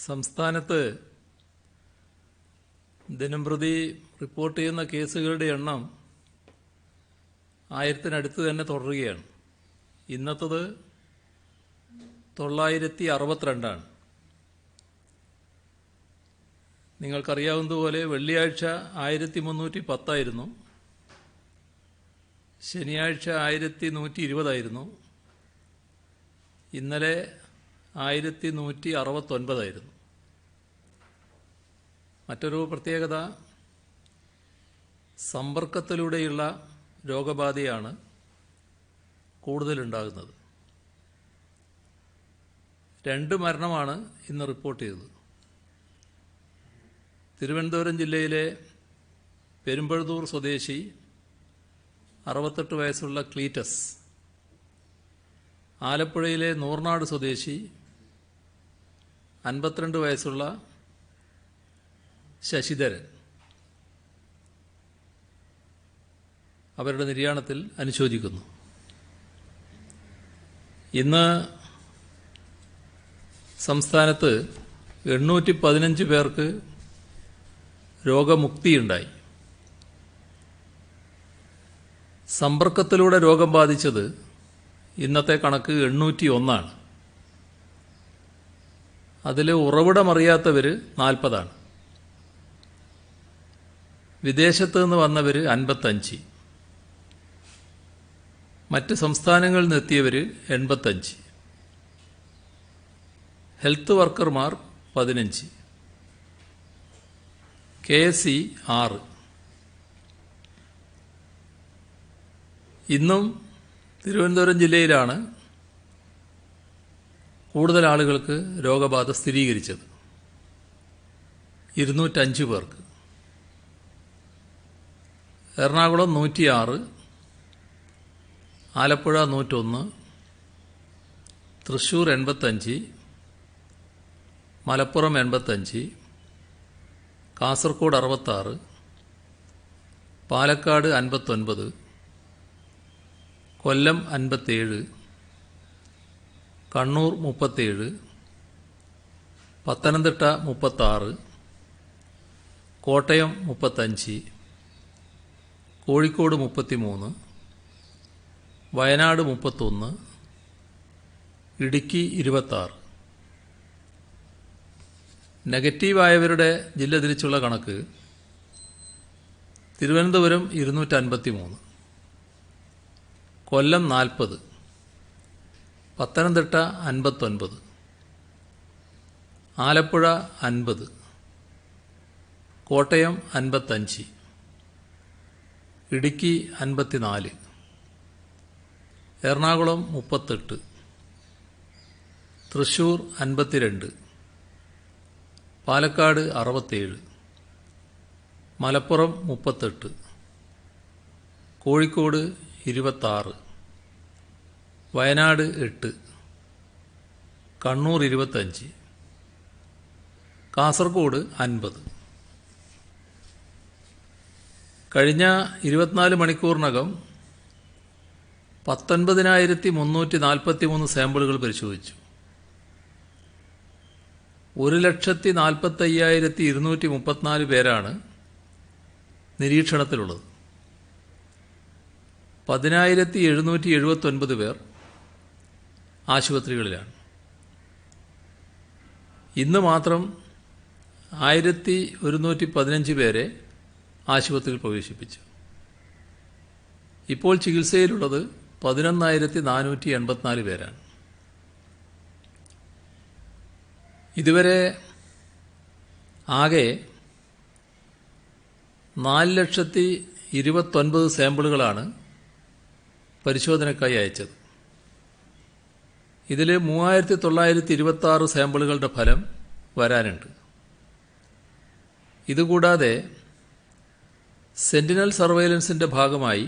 സംസ്ഥാനത്ത് ദിനംപ്രതി റിപ്പോർട്ട് ചെയ്യുന്ന കേസുകളുടെ എണ്ണം 1000-നടുത്ത് തന്നെ തുടരുകയാണ്. ഇന്നത്തത് 962 ആണ്. നിങ്ങൾക്കറിയാവുന്നതുപോലെ വെള്ളിയാഴ്ച 1310 ആയിരുന്നു, ശനിയാഴ്ച 1120 ഇന്നലെ 1169 ആയിരുന്നു. മറ്റൊരു പ്രത്യേകത, സമ്പർക്കത്തിലൂടെയുള്ള രോഗബാധയാണ് കൂടുതലുണ്ടാകുന്നത്. 2 മരണമാണ് ഇന്ന് റിപ്പോർട്ട് ചെയ്തത്. തിരുവനന്തപുരം ജില്ലയിലെ പെരുമ്പഴുതൂർ സ്വദേശി 68 വയസ്സുള്ള ക്ലീറ്റസ്, ആലപ്പുഴയിലെ നൂർനാട് സ്വദേശി 52 വയസ്സുള്ള ശശിധരൻ അവരുടെ നിര്യാണത്തിൽ അനുശോചിക്കുന്നു. ഇന്ന് സംസ്ഥാനത്ത് 815 പേർക്ക് രോഗമുക്തിയുണ്ടായി. സമ്പർക്കത്തിലൂടെ രോഗം ബാധിച്ചത് ഇന്നത്തെ കണക്ക് 801 ആണ്. അതിൽ ഉറവിടമറിയാത്തവർ 40 ആണ്. വിദേശത്ത് നിന്ന് വന്നവർ 55, മറ്റ് സംസ്ഥാനങ്ങളിൽ നിന്നെത്തിയവർ 85, ഹെൽത്ത് വർക്കർമാർ 15, KSE 6. ഇന്നും തിരുവനന്തപുരം ജില്ലയിലാണ് കൂടുതൽ ആളുകൾക്ക് രോഗബാധ സ്ഥിരീകരിച്ചത്, 205 പേർക്ക്. എറണാകുളം 106, ആലപ്പുഴ 101, തൃശ്ശൂർ 85, മലപ്പുറം 85, കാസർഗോഡ് 66, പാലക്കാട് 59, കൊല്ലം 57, കണ്ണൂർ 37, പത്തനംതിട്ട 36, കോട്ടയം 35, കോഴിക്കോട് 33, വയനാട് 31, ഇടുക്കി 26. നെഗറ്റീവായവരുടെ ജില്ല തിരിച്ചുള്ള കണക്ക്: തിരുവനന്തപുരം 253, കൊല്ലം 40, പത്തനംതിട്ട 59, ആലപ്പുഴ 50, കോട്ടയം 55, ഇടുക്കി 54, എറണാകുളം 38, തൃശ്ശൂർ 52, പാലക്കാട് 67, മലപ്പുറം 38, കോഴിക്കോട് 26, വയനാട് 8, കണ്ണൂർ 25, കാസർഗോഡ് 50. കഴിഞ്ഞ 24 മണിക്കൂറിനകം 19,343 സാമ്പിളുകൾ പരിശോധിച്ചു. 1,45,234 പേരാണ് നിരീക്ഷണത്തിലുള്ളത്. 10,779 പേർ ആശുപത്രികളിലാണ്. ഇന്ന് മാത്രം 1,115 പേരെ ആശുപത്രിയിൽ പ്രവേശിപ്പിച്ചു. ഇപ്പോൾ ചികിത്സയിലുള്ളത് 11,484 പേരാണ്. ഇതുവരെ ആകെ 4,29,000 സാമ്പിളുകളാണ് പരിശോധനയ്ക്കായി അയച്ചത്. ഇതിൽ 3,926 സാമ്പിളുകളുടെ ഫലം വരാനുണ്ട്. ഇതുകൂടാതെ സെന്റിനൽ സർവൈലൻസിന്റെ ഭാഗമായി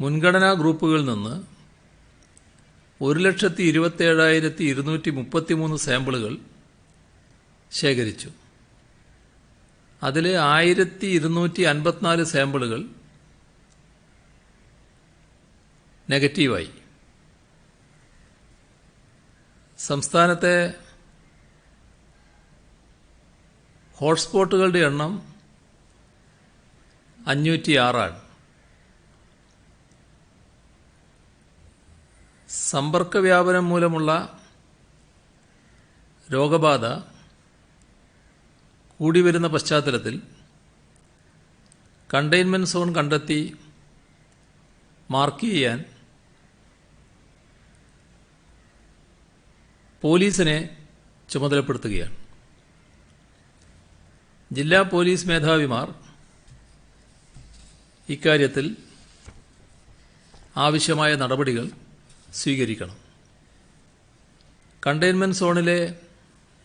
മുൻഗണനാ ഗ്രൂപ്പുകളിൽ നിന്ന് 1,27,233 സാമ്പിളുകൾ ശേഖരിച്ചു. അതിൽ 1,254 സാമ്പിളുകൾ നെഗറ്റീവായി. സംസ്ഥാനത്തെ ഹോട്ട്സ്പോട്ടുകളുടെ എണ്ണം 506 സമ്പർക്ക വ്യാപനം മൂലമുള്ള രോഗബാധ കൂടിവരുന്ന പശ്ചാത്തലത്തിൽ കണ്ടെയ്ൻമെന്റ് സോൺ കണ്ടെത്തി മാർക്ക് ചെയ്യാൻ പോലീസിനെ ചുമതലപ്പെടുത്തുകയാണ്. ജില്ലാ പോലീസ് മേധാവിമാർ ഇക്കാര്യത്തിൽ ആവശ്യമായ നടപടികൾ സ്വീകരിക്കണം. കണ്ടെയ്ൻമെന്റ് സോണിലെ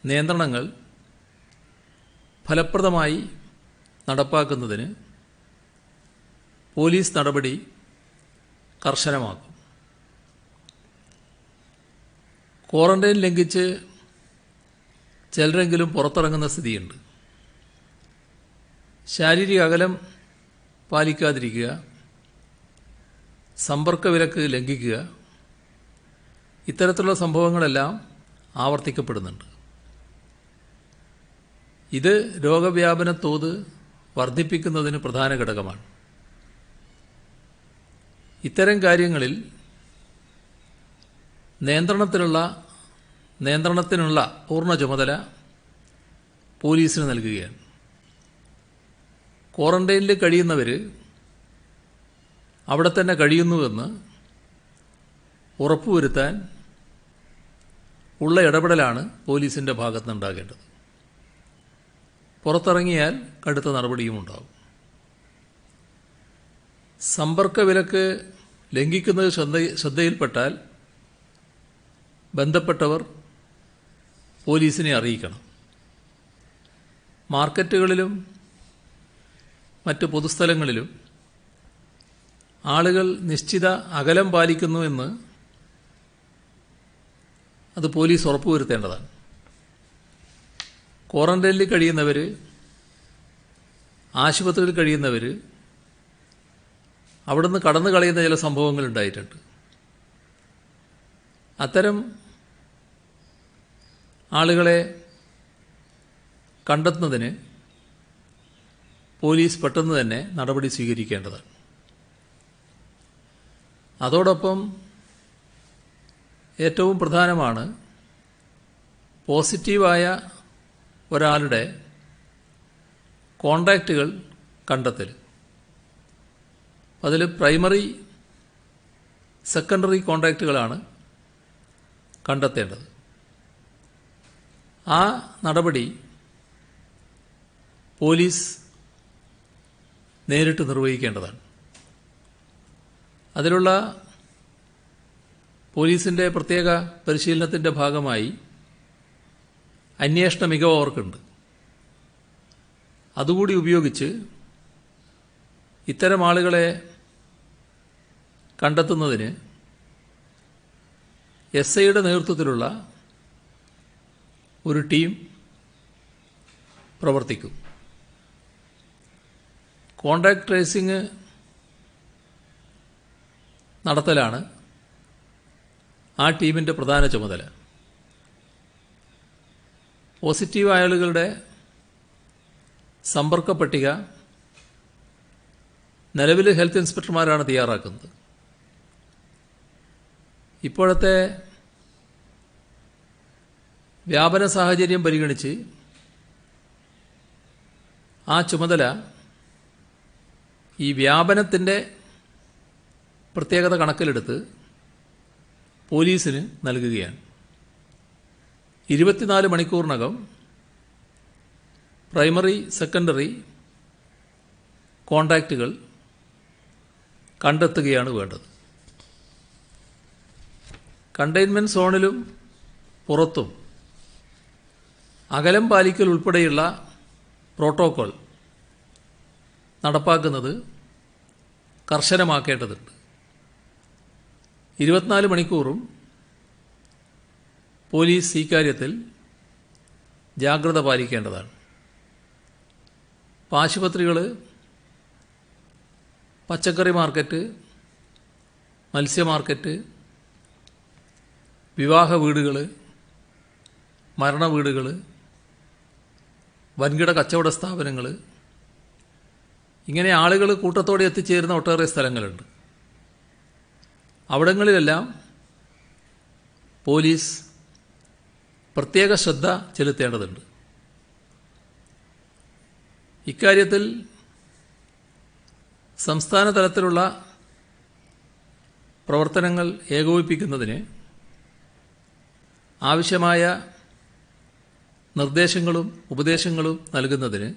നിയന്ത്രണങ്ങൾ ഫലപ്രദമായി നടപ്പാക്കുന്നതിന് പോലീസ് നടപടി കർശനമാക്കും. ക്വാറന്റൈൻ ലംഘിച്ച് ചിലരെങ്കിലും പുറത്തിറങ്ങുന്ന സ്ഥിതിയുണ്ട്. ശാരീരിക അകലം പാലിക്കാതിരിക്കുക, സമ്പർക്ക വിലക്ക് ലംഘിക്കുക, ഇത്തരത്തിലുള്ള സംഭവങ്ങളെല്ലാം ആവർത്തിക്കപ്പെടുന്നുണ്ട്. ഇത് രോഗവ്യാപന തോത് വർദ്ധിപ്പിക്കുന്നതിന് പ്രധാന ഘടകമാണ്. ഇത്തരം കാര്യങ്ങളിൽ നിയന്ത്രണത്തിനുള്ള പൂർണ്ണ ചുമതല പോലീസിന് നൽകുകയാണ്. ക്വാറന്റൈനിൽ കഴിയുന്നവർ അവിടെ തന്നെ കഴിയുന്നുവെന്ന് ഉറപ്പുവരുത്താൻ ഉള്ള ഇടപെടലാണ് പോലീസിൻ്റെ ഭാഗത്തുനിന്നുണ്ടാകേണ്ടത്. പുറത്തിറങ്ങിയാൽ കടുത്ത നടപടിയും ഉണ്ടാകും. സമ്പർക്ക വിലക്ക് ലംഘിക്കുന്നത് ശ്രദ്ധയിൽപ്പെട്ടാൽ ബന്ധപ്പെട്ടവർ പോലീസിനെ അറിയിക്കണം. മാർക്കറ്റുകളിലും മറ്റ് പൊതുസ്ഥലങ്ങളിലും ആളുകൾ നിശ്ചിത അകലം പാലിക്കുന്നുവെന്ന് അത് പോലീസ് ഉറപ്പുവരുത്തേണ്ടതാണ്. ക്വാറന്റൈനിൽ കഴിയുന്നവർ, ആശുപത്രിയിൽ കഴിയുന്നവർ അവിടുന്ന് കടന്നു കളയുന്ന ചില സംഭവങ്ങൾ ഉണ്ടായിട്ടുണ്ട്. അത്തരം ആളുകളെ കണ്ടെത്തുന്നതിന് പോലീസ് പെട്ടെന്ന് തന്നെ നടപടി സ്വീകരിക്കേണ്ടതാണ്. അതോടൊപ്പം ഏറ്റവും പ്രധാനമാണ് പോസിറ്റീവായ ഒരാളുടെ കോണ്ടാക്റ്റുകൾ കണ്ടെത്തൽ. അതിൽ പ്രൈമറി, സെക്കൻഡറി കോണ്ടാക്റ്റുകളാണ് കണ്ടെത്തേണ്ടത്. ആ നടപടി പോലീസ് നേരിട്ട് നിർവഹിക്കേണ്ടതാണ്. അതിലുള്ള പോലീസിൻ്റെ പ്രത്യേക പരിശീലനത്തിൻ്റെ ഭാഗമായി അന്വേഷണ മികവ് അവർക്കുണ്ട്. അതുകൂടി ഉപയോഗിച്ച് ഇത്തരം ആളുകളെ കണ്ടെത്തുന്നതിന് എസ്ഐയുടെ നേതൃത്വത്തിലുള്ള ഒരു ടീം പ്രവർത്തിക്കും. കോണ്ടാക്ട് ട്രേസിംഗ് നടത്തലാണ് ആ ടീമിൻ്റെ പ്രധാന ചുമതല. പോസിറ്റീവ് ആളുകളുടെ സമ്പർക്ക പട്ടിക നിലവിൽ ഹെൽത്ത് ഇൻസ്പെക്ടർമാരാണ് തയ്യാറാക്കുന്നത്. ഇപ്പോഴത്തെ വ്യാപന സാഹചര്യം പരിഗണിച്ച് ആ ചുമതല ഈ വ്യാപനത്തിൻ്റെ പ്രത്യേകത കണക്കിലെടുത്ത് പോലീസിന് നൽകുകയാണ്. 24 മണിക്കൂറിനകം പ്രൈമറി, സെക്കൻഡറി കോണ്ടാക്റ്റുകൾ കണ്ടെത്തുകയാണ് വേണ്ടത്. കണ്ടെയ്ൻമെന്റ് സോണിലും പുറത്തും അകലം പാലിക്കൽ ഉൾപ്പെടെയുള്ള പ്രോട്ടോകോൾ നടപ്പാക്കുന്നത് കർശനമാക്കേണ്ടതുണ്ട്. 24 മണിക്കൂറും പോലീസ് ഇക്കാര്യത്തിൽ ജാഗ്രത പാലിക്കേണ്ടതാണ്. ആശുപത്രികൾ, പച്ചക്കറി മാർക്കറ്റ്, മത്സ്യ മാർക്കറ്റ്, വിവാഹ വീടുകൾ, മരണ വീടുകൾ, വൻകിട കച്ചവട സ്ഥാപനങ്ങൾ, ഇങ്ങനെ ആളുകൾ കൂട്ടത്തോടെ എത്തിച്ചേരുന്ന ഒട്ടേറെ സ്ഥലങ്ങളുണ്ട്. അവിടങ്ങളിലെല്ലാം പോലീസ് പ്രത്യേക ശ്രദ്ധ ചെലുത്തേണ്ടതുണ്ട്. ഇക്കാര്യത്തിൽ സംസ്ഥാന തലത്തിലുള്ള പ്രവർത്തനങ്ങൾ ഏകോപിപ്പിക്കുന്നതിന് ആവശ്യമായ നിർദ്ദേശങ്ങളും ഉപദേശങ്ങളും നൽകുന്നതിന്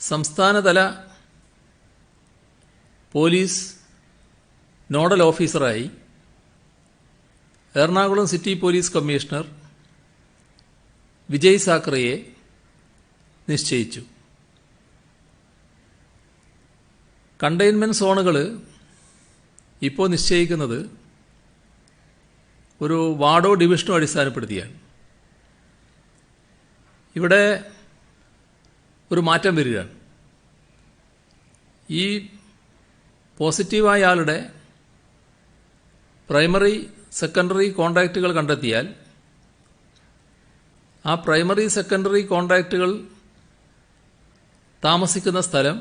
സംസ്ഥാനതല പോലീസ് നോഡൽ ഓഫീസറായി Ernakulam city police commissioner Vijay സാക്കറയെ നിശ്ചയിച്ചു. കണ്ടെയ്ൻമെൻറ് സോണുകൾ ഇപ്പോൾ നിശ്ചയിക്കുന്നത് ഒരു വാർഡോ ഡിവിഷനോ അടിസ്ഥാനപ്പെടുത്തിയാണ്. ഇവിടെ ഒരു മാറ്റം വരികയാണ്. ഈ പോസിറ്റീവായ ആളുടെ പ്രൈമറി സെക്കൻഡറി കോൺടാക്റ്റുകൾ കണ്ടെത്തിയാൽ ആ പ്രൈമറി സെക്കൻഡറി കോൺടാക്റ്റുകൾ താമസിക്കുന്ന സ്ഥലം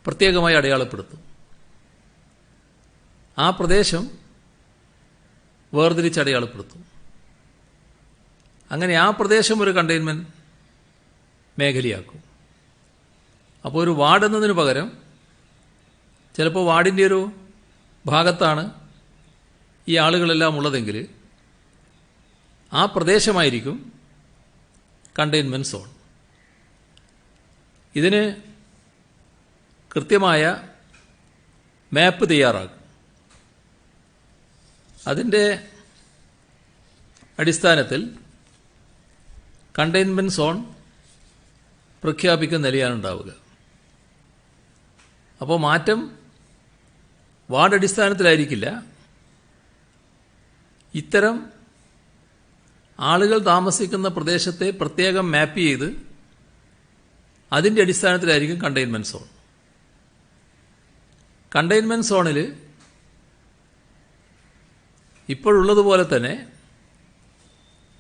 പ്രത്യേകമായി അടയാളപ്പെടുത്തും. ആ പ്രദേശം വേർതിരിച്ച് അടയാളപ്പെടുത്തും. അങ്ങനെ ആ പ്രദേശം ഒരു കണ്ടെയ്ൻമെൻറ് മേഖലയാക്കും. അപ്പോൾ ഒരു വാർഡ് എന്നതിന് പകരം ചിലപ്പോൾ വാർഡിൻ്റെ ഒരു ഭാഗത്താണ് ഈ ആളുകളെല്ലാം ഉള്ളതെങ്കിൽ ആ പ്രദേശമായിരിക്കും കണ്ടെയ്ൻമെൻറ് സോൺ. ഇതിന് കൃത്യമായ മാപ്പ് തയ്യാറാക്കും. അതിൻ്റെ അടിസ്ഥാനത്തിൽ കണ്ടെയ്ൻമെൻറ് സോൺ പ്രഖ്യാപിക്കുന്ന നിലയാണുണ്ടാവുക. അപ്പോൾ മാറ്റം വാർഡ് അടിസ്ഥാനത്തിലായിരിക്കില്ല. ഇത്തരം ആളുകൾ താമസിക്കുന്ന പ്രദേശത്തെ പ്രത്യേകം മാപ്പ് ചെയ്ത് അതിൻ്റെ അടിസ്ഥാനത്തിലായിരിക്കും കണ്ടെയ്ൻമെൻറ് സോൺ. കണ്ടെയ്ൻമെൻറ് സോണിൽ ഇപ്പോഴുള്ളതുപോലെ തന്നെ,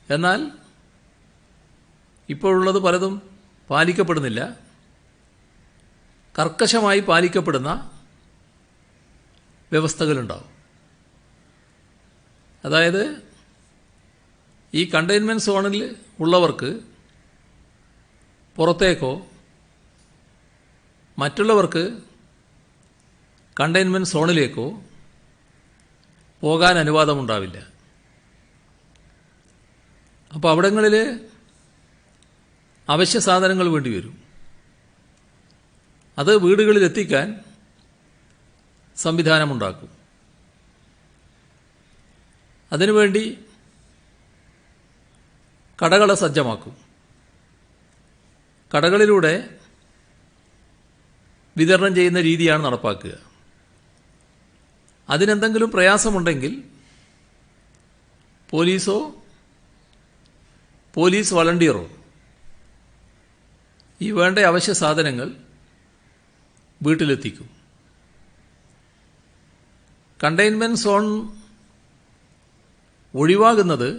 എന്നാൽ ഇപ്പോഴുള്ളത് പലതും പാലിക്കപ്പെടുന്നില്ല, കർക്കശമായി പാലിക്കപ്പെടുന്ന വ്യവസ്ഥകളുണ്ടാവും. അതായത് ഈ കണ്ടെയ്ൻമെൻറ് സോണിൽ ഉള്ളവർക്ക് പുറത്തേക്കോ മറ്റുള്ളവർക്ക് കണ്ടെയ്ൻമെൻറ് സോണിലേക്കോ പോകാൻ അനുവാദമുണ്ടാവില്ല. അപ്പോൾ അവിടങ്ങളിൽ അവശ്യ സാധനങ്ങൾ വേണ്ടി വരും. അത് വീടുകളിലെത്തിക്കാൻ സംവിധാനമുണ്ടാക്കും. അതിനുവേണ്ടി കടകളെ സജ്ജമാക്കും. കടകളിലൂടെ വിതരണം ചെയ്യുന്ന രീതിയാണ് നടപ്പാക്കുക. അതിനെന്തെങ്കിലും പ്രയാസമുണ്ടെങ്കിൽ പോലീസോ പോലീസ് വളണ്ടിയറോ ഈ വേണ്ട അവശ്യ സാധനങ്ങൾ വീട്ടിലെത്തിക്കും. കണ്ടെയ്ൻമെൻറ് സോൺ ഒഴിവാകുന്നത്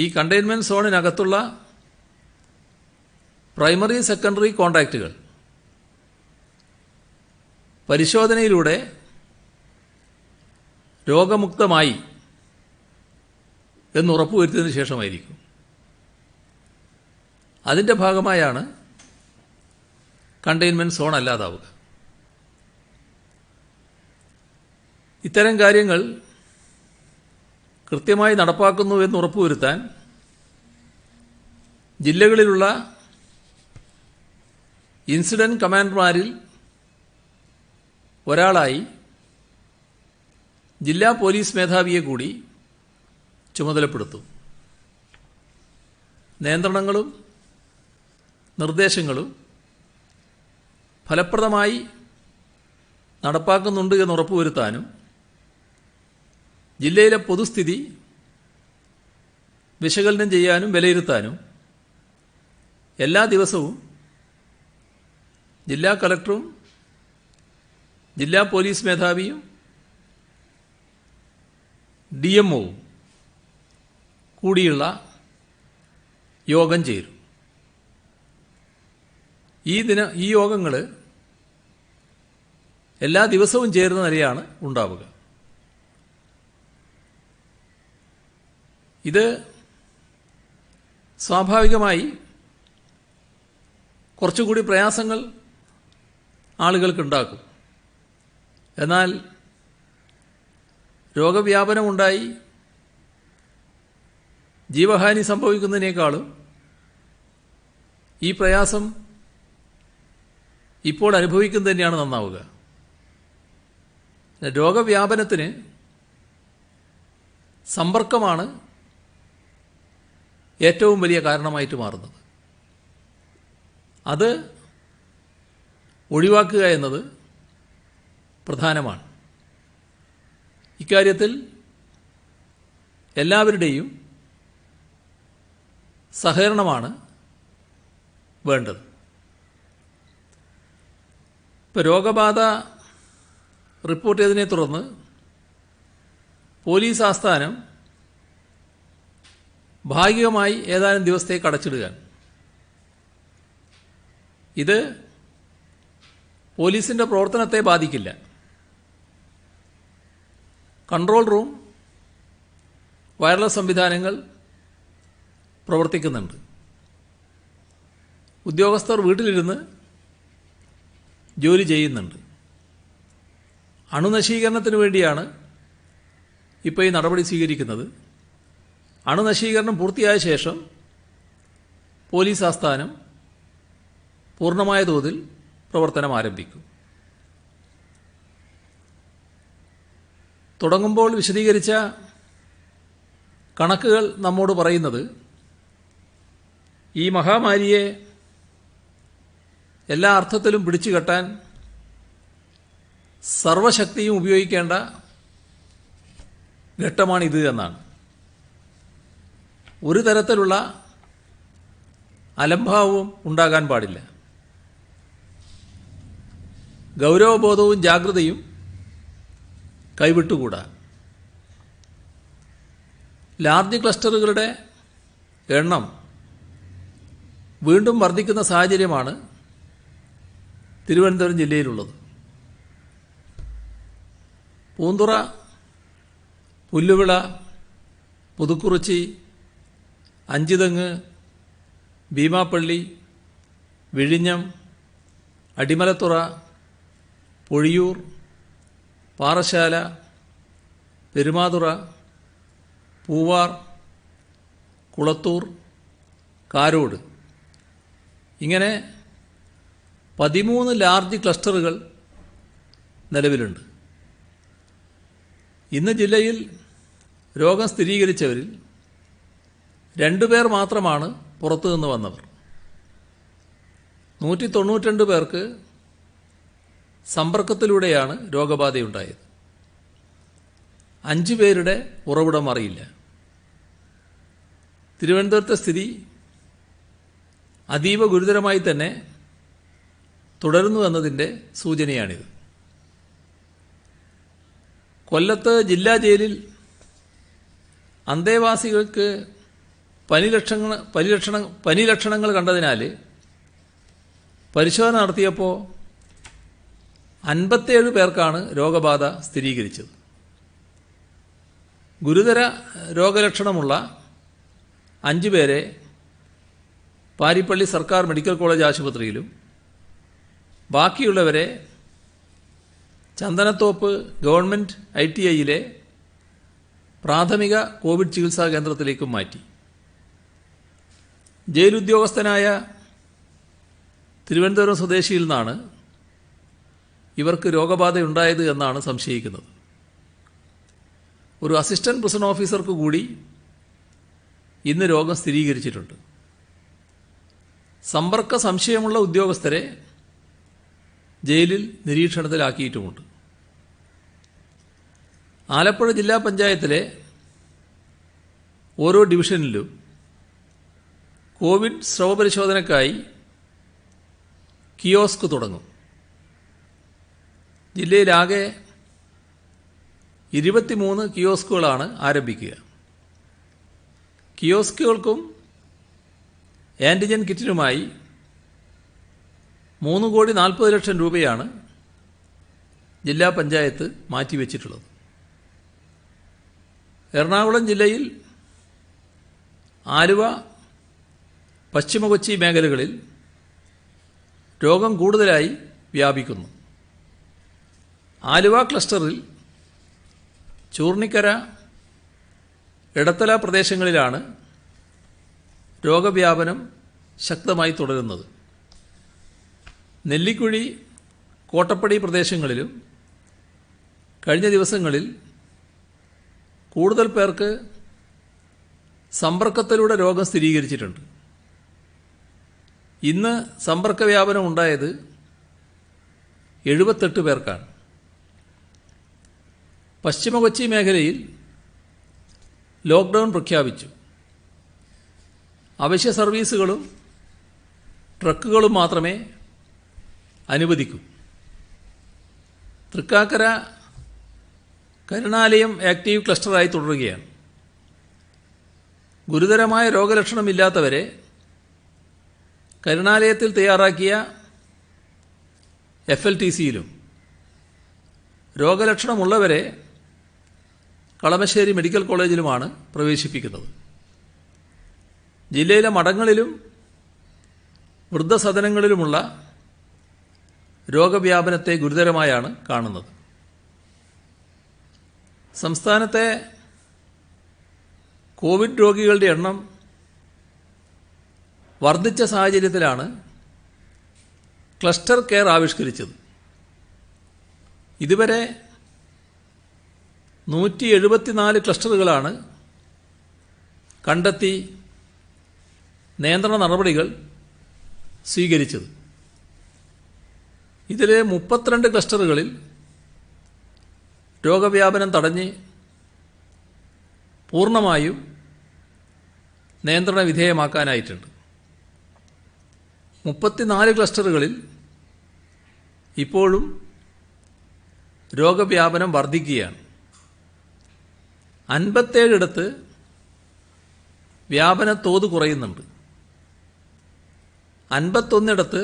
ഈ കണ്ടെയ്ൻമെൻറ് സോണിനകത്തുള്ള പ്രൈമറി സെക്കൻഡറി കോൺടാക്റ്റുകൾ പരിശോധനയിലൂടെ രോഗമുക്തമായി എന്നുറപ്പുവരുത്തിയതിനു ശേഷമായിരിക്കും. അതിൻ്റെ ഭാഗമായാണ് കണ്ടെയ്ൻമെൻറ് സോൺ അല്ലാതാവുക. ഇത്തരം കാര്യങ്ങൾ കൃത്യമായി നടപ്പാക്കുന്നു എന്ന് ഉറപ്പുവരുത്താൻ ജില്ലകളിലുള്ള ഇൻസിഡന്റ് കമാൻഡർമാരിൽ ഒരാളായി ജില്ലാ പോലീസ് മേധാവിയെ കൂടി ചുമതലപ്പെടുത്തും. നിയന്ത്രണങ്ങളും നിർദ്ദേശങ്ങളും ഫലപ്രദമായി നടപ്പാക്കുന്നുണ്ട് എന്ന് ഉറപ്പുവരുത്താനും ജില്ലയിലെ പൊതുസ്ഥിതി വിശകലനം ചെയ്യാനും വിലയിരുത്താനും എല്ലാ ദിവസവും ജില്ലാ കളക്ടറും ജില്ലാ പോലീസ് മേധാവിയും DMOവും കൂടിയുള്ള യോഗം ചേരും. ഈ യോഗങ്ങൾ എല്ലാ ദിവസവും ചേരുന്ന നിലയാണ് ഉണ്ടാവുക. ഇത് സ്വാഭാവികമായി കുറച്ചുകൂടി പ്രയാസങ്ങൾ ആളുകൾക്കുണ്ടാക്കും. എന്നാൽ രോഗവ്യാപനമുണ്ടായി ജീവഹാനി സംഭവിക്കുന്നതിനേക്കാളും ഈ പ്രയാസം ഇപ്പോൾ അനുഭവിക്കുന്നത് തന്നെയാണ് നന്നാവുക. രോഗവ്യാപനത്തിന് സമ്പർക്കമാണ് ഏറ്റവും വലിയ കാരണമായിട്ട് മാറുന്നത്. അത് ഒഴിവാക്കുക എന്നത് പ്രധാനമാണ്. ഇക്കാര്യത്തിൽ എല്ലാവരുടെയും സഹകരണമാണ് വേണ്ടത്. ഇപ്പോൾ രോഗബാധ റിപ്പോർട്ട് ചെയ്തതിനെ തുടർന്ന് പോലീസ് ആസ്ഥാനം ഭാഗികമായി ഏതാനും ദിവസത്തേക്ക് അടച്ചിടുകയാണ്. ഇത് പോലീസിൻ്റെ പ്രവർത്തനത്തെ ബാധിക്കില്ല. കൺട്രോൾ റൂം, വയർലെസ് സംവിധാനങ്ങൾ പ്രവർത്തിക്കുന്നുണ്ട്. ഉദ്യോഗസ്ഥർ വീട്ടിലിരുന്ന് ജോലി ചെയ്യുന്നുണ്ട്. അണുനശീകരണത്തിന് വേണ്ടിയാണ് ഇപ്പോൾ ഈ നടപടി സ്വീകരിക്കുന്നത്. അണുനശീകരണം പൂർത്തിയായ ശേഷം പോലീസ് ആസ്ഥാനം പൂർണ്ണമായ തോതിൽ പ്രവർത്തനം ആരംഭിക്കും. തുടങ്ങുമ്പോൾ വിശദീകരിച്ച കണക്കുകൾ നമ്മോട് പറയുന്നത് ഈ മഹാമാരിയെ എല്ലാ അർത്ഥത്തിലും പിടിച്ചുകെട്ടാൻ സർവശക്തിയും ഉപയോഗിക്കേണ്ട ഘട്ടമാണിത് എന്നാണ്. ഒരു തരത്തിലുള്ള അലംഭാവവും ഉണ്ടാകാൻ പാടില്ല. ഗൗരവബോധവും ജാഗ്രതയും കൈവിട്ടുകൂടാ. ലാർജ് ക്ലസ്റ്ററുകളുടെ എണ്ണം വീണ്ടും വർദ്ധിക്കുന്ന സാഹചര്യമാണ് തിരുവനന്തപുരം ജില്ലയിലുള്ളത്. പൂന്തുറ, പുല്ലുവിള, പുതുക്കുറിച്ചി, അഞ്ചുതെങ്ങ്, ഭീമാപ്പള്ളി, വിഴിഞ്ഞം, അടിമലത്തുറ, പൊഴിയൂർ, പാറശാല, പെരുമാതുറ, പൂവാർ, കുളത്തൂർ, കാരോട് ഇങ്ങനെ 13 ലാർജ് ക്ലസ്റ്ററുകൾ നിലവിലുണ്ട്. ഇന്ന് ജില്ലയിൽ രോഗം സ്ഥിരീകരിച്ചവരിൽ 2 പേർ മാത്രമാണ് പുറത്തുനിന്ന് വന്നവർ. 192 പേർക്ക് സമ്പർക്കത്തിലൂടെയാണ് രോഗബാധയുണ്ടായത്. 5 പേരുടെ ഉറവിടം അറിയില്ല. തിരുവനന്തപുരത്തെ സ്ഥിതി അതീവ ഗുരുതരമായി തന്നെ തുടരുന്നു എന്നതിൻ്റെ സൂചനയാണിത്. കൊല്ലത്ത് ജില്ലാ ജയിലിൽ അന്തേവാസികൾക്ക് പനി ലക്ഷണങ്ങൾ കണ്ടതിനാൽ പരിശോധന നടത്തിയപ്പോൾ 57 പേർക്കാണ് രോഗബാധ സ്ഥിരീകരിച്ചത്. ഗുരുതര രോഗലക്ഷണമുള്ള 5 പേരെ പാരിപ്പള്ളി സർക്കാർ മെഡിക്കൽ കോളേജ് ആശുപത്രിയിലും ബാക്കിയുള്ളവരെ ചന്ദനത്തോപ്പ് ഗവൺമെൻറ് ITIയിലെ പ്രാഥമിക കോവിഡ് ചികിത്സാ കേന്ദ്രത്തിലേക്കും മാറ്റി. ജയിലുദ്യോഗസ്ഥനായ തിരുവനന്തപുരം സ്വദേശിയിൽ നിന്നാണ് ഇവർക്ക് രോഗബാധയുണ്ടായത് എന്നാണ് സംശയിക്കുന്നത്. ഒരു അസിസ്റ്റന്റ് പ്രിസൺ ഓഫീസർക്ക് കൂടി ഇന്ന് രോഗം സ്ഥിരീകരിച്ചിട്ടുണ്ട്. സമ്പർക്ക സംശയമുള്ള ഉദ്യോഗസ്ഥരെ ജയിലിൽ നിരീക്ഷണത്തിലാക്കിയിട്ടുമുണ്ട്. ആലപ്പുഴ ജില്ലാ പഞ്ചായത്തിലെ ഓരോ ഡിവിഷനിലും കോവിഡ് സ്രവ പരിശോധനയ്ക്കായി കിയോസ്ക് തുടങ്ങും. ജില്ലയിലാകെ 23 കിയോസ്കുകളാണ് ആരംഭിക്കുക. കിയോസ്കുകൾക്കും ആൻറ്റിജൻ കിറ്റിനുമായി 3,40,00,000 രൂപയാണ് ജില്ലാ പഞ്ചായത്ത് മാറ്റിവെച്ചിട്ടുള്ളത്. എറണാകുളം ജില്ലയിൽ ആലുവ, പശ്ചിമ കൊച്ചി മേഖലകളിൽ രോഗം കൂടുതലായി വ്യാപിക്കുന്നു. ആലുവ ക്ലസ്റ്ററിൽ ചൂർണിക്കര, എടത്തല പ്രദേശങ്ങളിലാണ് രോഗവ്യാപനം ശക്തമായി തുടരുന്നത്. നെല്ലിക്കുഴി, കോട്ടപ്പടി പ്രദേശങ്ങളിലും കഴിഞ്ഞ ദിവസങ്ങളിൽ കൂടുതൽ പേർക്ക് സമ്പർക്കത്തിലൂടെ രോഗം സ്ഥിരീകരിച്ചിട്ടുണ്ട്. ഇന്ന് സമ്പർക്ക വ്യാപനം ഉണ്ടായത് 78 പേർക്കാണ്. പശ്ചിമ കൊച്ചി മേഖലയിൽ ലോക്ക്ഡൗൺ പ്രഖ്യാപിച്ചു. അവശ്യ സർവീസുകളും ട്രക്കുകളും മാത്രമേ അനുവദിക്കൂ. തൃക്കാക്കര കരുണാലയം ആക്റ്റീവ് ക്ലസ്റ്ററായി തുടരുകയാണ്. ഗുരുതരമായ രോഗലക്ഷണമില്ലാത്തവരെ കരുണാലയത്തിൽ തയ്യാറാക്കിയ FLTCയിലും രോഗലക്ഷണമുള്ളവരെ കളമശ്ശേരി മെഡിക്കൽ കോളേജിലുമാണ് പ്രവേശിപ്പിക്കുന്നത്. ജില്ലയിലെ മഠങ്ങളിലും വൃദ്ധസദനങ്ങളിലുമുള്ള രോഗവ്യാപനത്തെ ഗുരുതരമായാണ് കാണുന്നത്. സംസ്ഥാനത്തെ കോവിഡ് രോഗികളുടെ എണ്ണം വർദ്ധിച്ച സാഹചര്യത്തിലാണ് ക്ലസ്റ്റർ കെയർ ആവിഷ്കരിച്ചത്. ഇതുവരെ 174 ക്ലസ്റ്ററുകളാണ് കണ്ടെത്തി നിയന്ത്രണ നടപടികൾ സ്വീകരിച്ചത്. ഇതിൽ 32 ക്ലസ്റ്ററുകളിൽ രോഗവ്യാപനം തടഞ്ഞ് പൂർണ്ണമായും നിയന്ത്രണ വിധേയമാക്കാനായിട്ടുണ്ട്. 34 ക്ലസ്റ്ററുകളിൽ ഇപ്പോഴും രോഗവ്യാപനം വർദ്ധിക്കുകയാണ്. 57 ഇടത്ത് വ്യാപന തോത് കുറയുന്നുണ്ട്. 51 ഇടത്ത്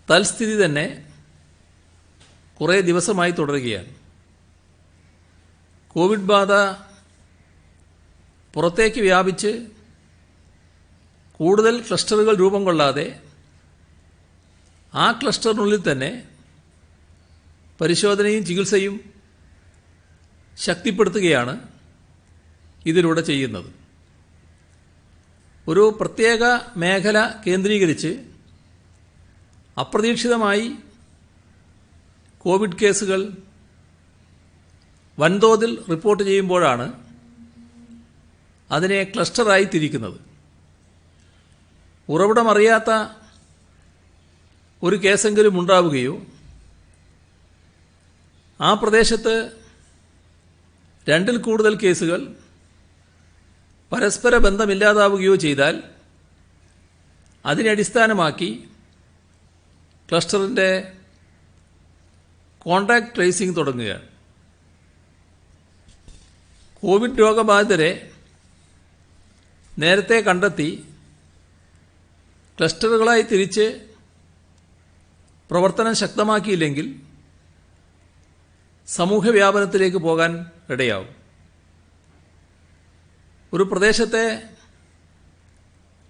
തൽസ്ഥിതി തന്നെ കുറേ ദിവസമായി തുടരുകയാണ്. കോവിഡ് ബാധ പുറത്തേക്ക് വ്യാപിച്ച് കൂടുതൽ ക്ലസ്റ്ററുകൾ രൂപം കൊള്ളാതെ ആ ക്ലസ്റ്ററിനുള്ളിൽ തന്നെ പരിശോധനയും ചികിത്സയും ശക്തിപ്പെടുത്തുകയാണ് ഇതിലൂടെ ചെയ്യുന്നത്. ഒരു പ്രത്യേക മേഖല കേന്ദ്രീകരിച്ച് അപ്രതീക്ഷിതമായി കോവിഡ് കേസുകൾ വൻതോതിൽ റിപ്പോർട്ട് ചെയ്യുമ്പോഴാണ് അതിനെ ക്ലസ്റ്ററായി തിരിക്കുന്നത്. ഉറവിടമറിയാത്ത ഒരു കേസെങ്കിലും ഉണ്ടാവുകയോ ആ പ്രദേശത്ത് 2ൽ കൂടുതൽ കേസുകൾ പരസ്പര ബന്ധമില്ലാതാവുകയോ ചെയ്താൽ അതിനെ അടിസ്ഥാനമാക്കി ക്ലസ്റ്ററിൻ്റെ കോൺടാക്ട് ട്രേസിംഗ് തുടങ്ങുകയാണ്. കോവിഡ് രോഗബാധിതരെ നേരത്തെ കണ്ടെത്തി ക്ലസ്റ്ററുകളായി തിരിച്ച് പ്രവർത്തനം ശക്തമാക്കിയില്ലെങ്കിൽ സമൂഹവ്യാപനത്തിലേക്ക് പോകാൻ ഇടയാവും. ഒരു പ്രദേശത്തെ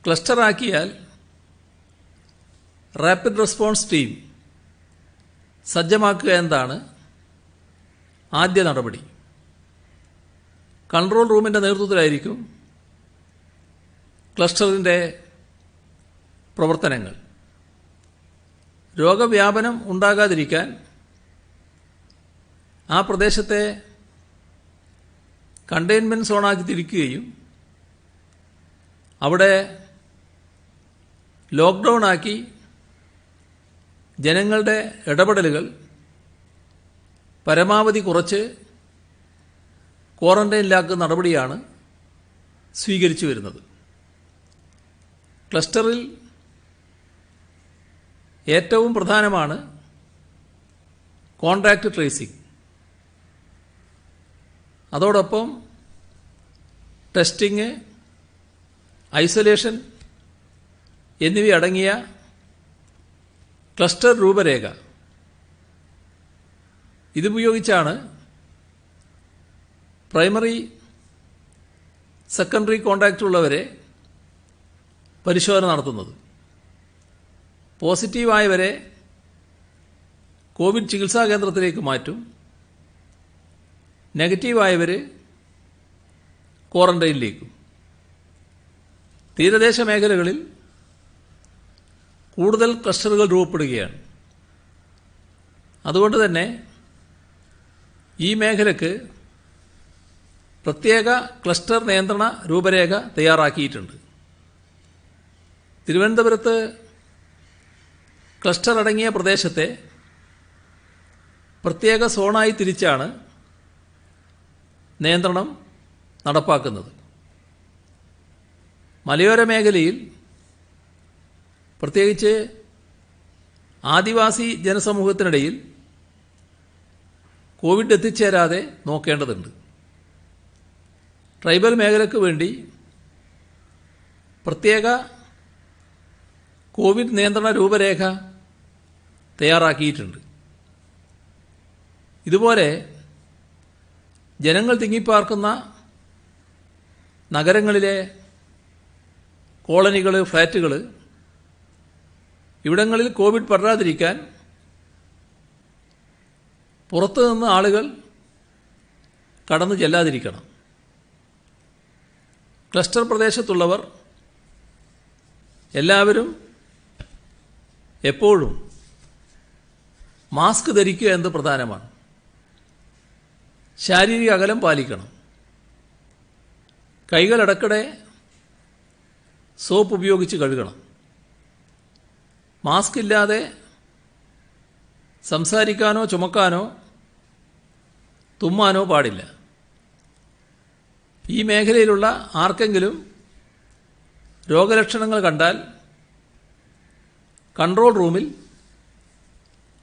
ക്ലസ്റ്ററാക്കിയാൽ റാപ്പിഡ് റെസ്പോൺസ് ടീം സജ്ജമാക്കുക എന്നതാണ് ആദ്യ നടപടി. കൺട്രോൾ റൂമിൻ്റെ നേതൃത്വത്തിലായിരിക്കും ക്ലസ്റ്ററിൻ്റെ പ്രവർത്തനങ്ങൾ. രോഗവ്യാപനം ഉണ്ടാകാതിരിക്കാൻ ആ പ്രദേശത്തെ കണ്ടെയ്ൻമെൻറ് സോണാക്കി തിരിക്കുകയും അവിടെ ലോക്ക്ഡൗൺ ആക്കി ജനങ്ങളുടെ ഇടപെടലുകൾ പരമാവധി കുറച്ച് ക്വാറന്റൈനിലാക്കുന്ന നടപടിയാണ് സ്വീകരിച്ചു വരുന്നത്. ക്ലസ്റ്ററിൽ ഏറ്റവും പ്രധാനമാണ് കോൺടാക്റ്റ് ട്രേസിംഗ്. അതോടൊപ്പം ടെസ്റ്റിംഗ്, ഐസൊലേഷൻ എന്നിവയടങ്ങിയ ക്ലസ്റ്റർ രൂപരേഖ ഇതുപയോഗിച്ചാണ് പ്രൈമറി സെക്കൻഡറി കോണ്ടാക്റ്റ് ഉള്ളവരെ പരിശോധന നടത്തുന്നത്. പോസിറ്റീവായവരെ കോവിഡ് ചികിത്സാ കേന്ദ്രത്തിലേക്ക് മാറ്റും, നെഗറ്റീവായവർ ക്വാറന്റൈനിലേക്കും. തീരദേശ മേഖലകളിൽ കൂടുതൽ ക്ലസ്റ്ററുകൾ രൂപപ്പെടുകയാണ്. അതുകൊണ്ട് തന്നെ ഈ മേഖലയ്ക്ക് പ്രത്യേക ക്ലസ്റ്റർ നിയന്ത്രണ രൂപരേഖ തയ്യാറാക്കിയിട്ടുണ്ട്. തിരുവനന്തപുരത്ത് ക്ലസ്റ്റർ അടങ്ങിയ പ്രദേശത്തെ പ്രത്യേക സോണായി തിരിച്ചാണ് നിയന്ത്രണം നടപ്പാക്കുന്നത്. മലയോര മേഖലയിൽ പ്രത്യേകിച്ച് ആദിവാസി ജനസമൂഹത്തിനിടയിൽ കോവിഡ് എത്തിച്ചേരാതെ നോക്കേണ്ടതുണ്ട്. ട്രൈബൽ മേഖലയ്ക്ക് വേണ്ടി പ്രത്യേക കോവിഡ് നിയന്ത്രണ രൂപരേഖ തയ്യാറാക്കിയിട്ടുണ്ട്. ഇതുപോലെ ജനങ്ങൾ തിങ്ങിപ്പാർക്കുന്ന നഗരങ്ങളിലെ കോളനികൾ, ഫ്ലാറ്റുകൾ, ഇവിടങ്ങളിൽ കോവിഡ് പടരാതിരിക്കാൻ പുറത്തു നിന്ന് ആളുകൾ കടന്നു ചെല്ലാതിരിക്കണം. ക്ലസ്റ്റർ പ്രദേശത്തുള്ളവർ എല്ലാവരും എപ്പോഴും മാസ്ക് ധരിക്കുക എന്നത് പ്രധാനമാണ്. ശാരീരിക അകലം പാലിക്കണം. കൈകൾ ഇടയ്ക്കിടെ സോപ്പ് ഉപയോഗിച്ച് കഴുകണം. മാസ്ക് ഇല്ലാതെ സംസാരിക്കാനോ ചുമക്കാനോ തുമ്മാനോ പാടില്ല. ഈ മേഖലയിലുള്ള ആർക്കെങ്കിലും രോഗലക്ഷണങ്ങൾ കണ്ടാൽ കൺട്രോൾ റൂമിൽ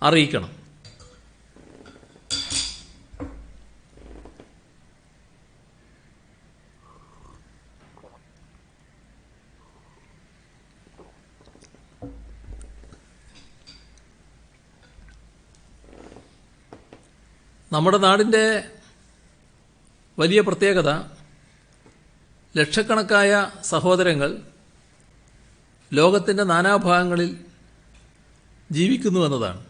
അറിയിക്കണം. നമ്മുടെ നാടിൻ്റെ വലിയ പ്രത്യേകത ലക്ഷക്കണക്കായ സഹോദരങ്ങൾ ലോകത്തിൻ്റെ നാനാഭാഗങ്ങളിൽ ജീവിക്കുന്നു എന്നതാണ്.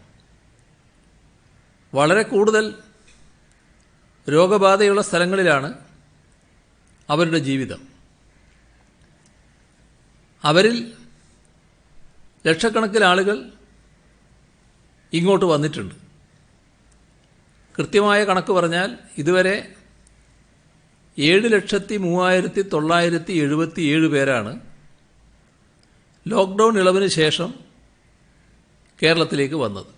വളരെ കൂടുതൽ രോഗബാധയുള്ള സ്ഥലങ്ങളിലാണ് അവരുടെ ജീവിതം. അവരിൽ ലക്ഷക്കണക്കിന് ആളുകൾ ഇങ്ങോട്ട് വന്നിട്ടുണ്ട്. കൃത്യമായ കണക്ക് പറഞ്ഞാൽ ഇതുവരെ 7,03,977 പേരാണ് ലോക്ക്ഡൗൺ ഇളവിന് ശേഷം കേരളത്തിലേക്ക് വന്നത്.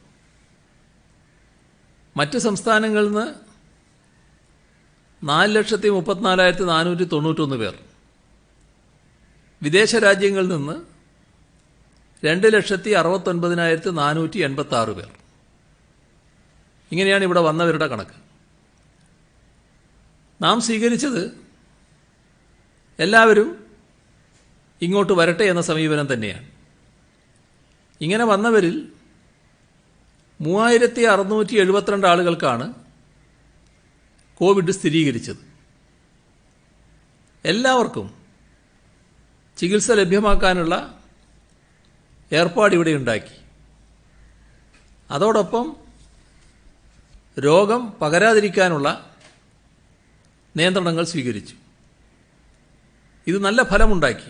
മറ്റ് സംസ്ഥാനങ്ങളിൽ നിന്ന് 4,34,491 പേർ, വിദേശ രാജ്യങ്ങളിൽ നിന്ന് 2,69,486 പേർ. ഇങ്ങനെയാണ് ഇവിടെ വന്നവരുടെ കണക്ക്. നാം സ്വീകരിച്ചത് എല്ലാവരും ഇങ്ങോട്ട് വരട്ടെ എന്ന സമീപനം തന്നെയാണ്. ഇങ്ങനെ വന്നവരിൽ 3,672 ആളുകൾക്കാണ് കോവിഡ് സ്ഥിരീകരിച്ചത്. എല്ലാവർക്കും ചികിത്സ ലഭ്യമാക്കാനുള്ള ഏർപ്പാട് ഇവിടെ ഉണ്ടാക്കി. അതോടൊപ്പം രോഗം പകരാതിരിക്കാനുള്ള നിയന്ത്രണങ്ങൾ സ്വീകരിച്ചു. ഇത് നല്ല ഫലമുണ്ടാക്കി.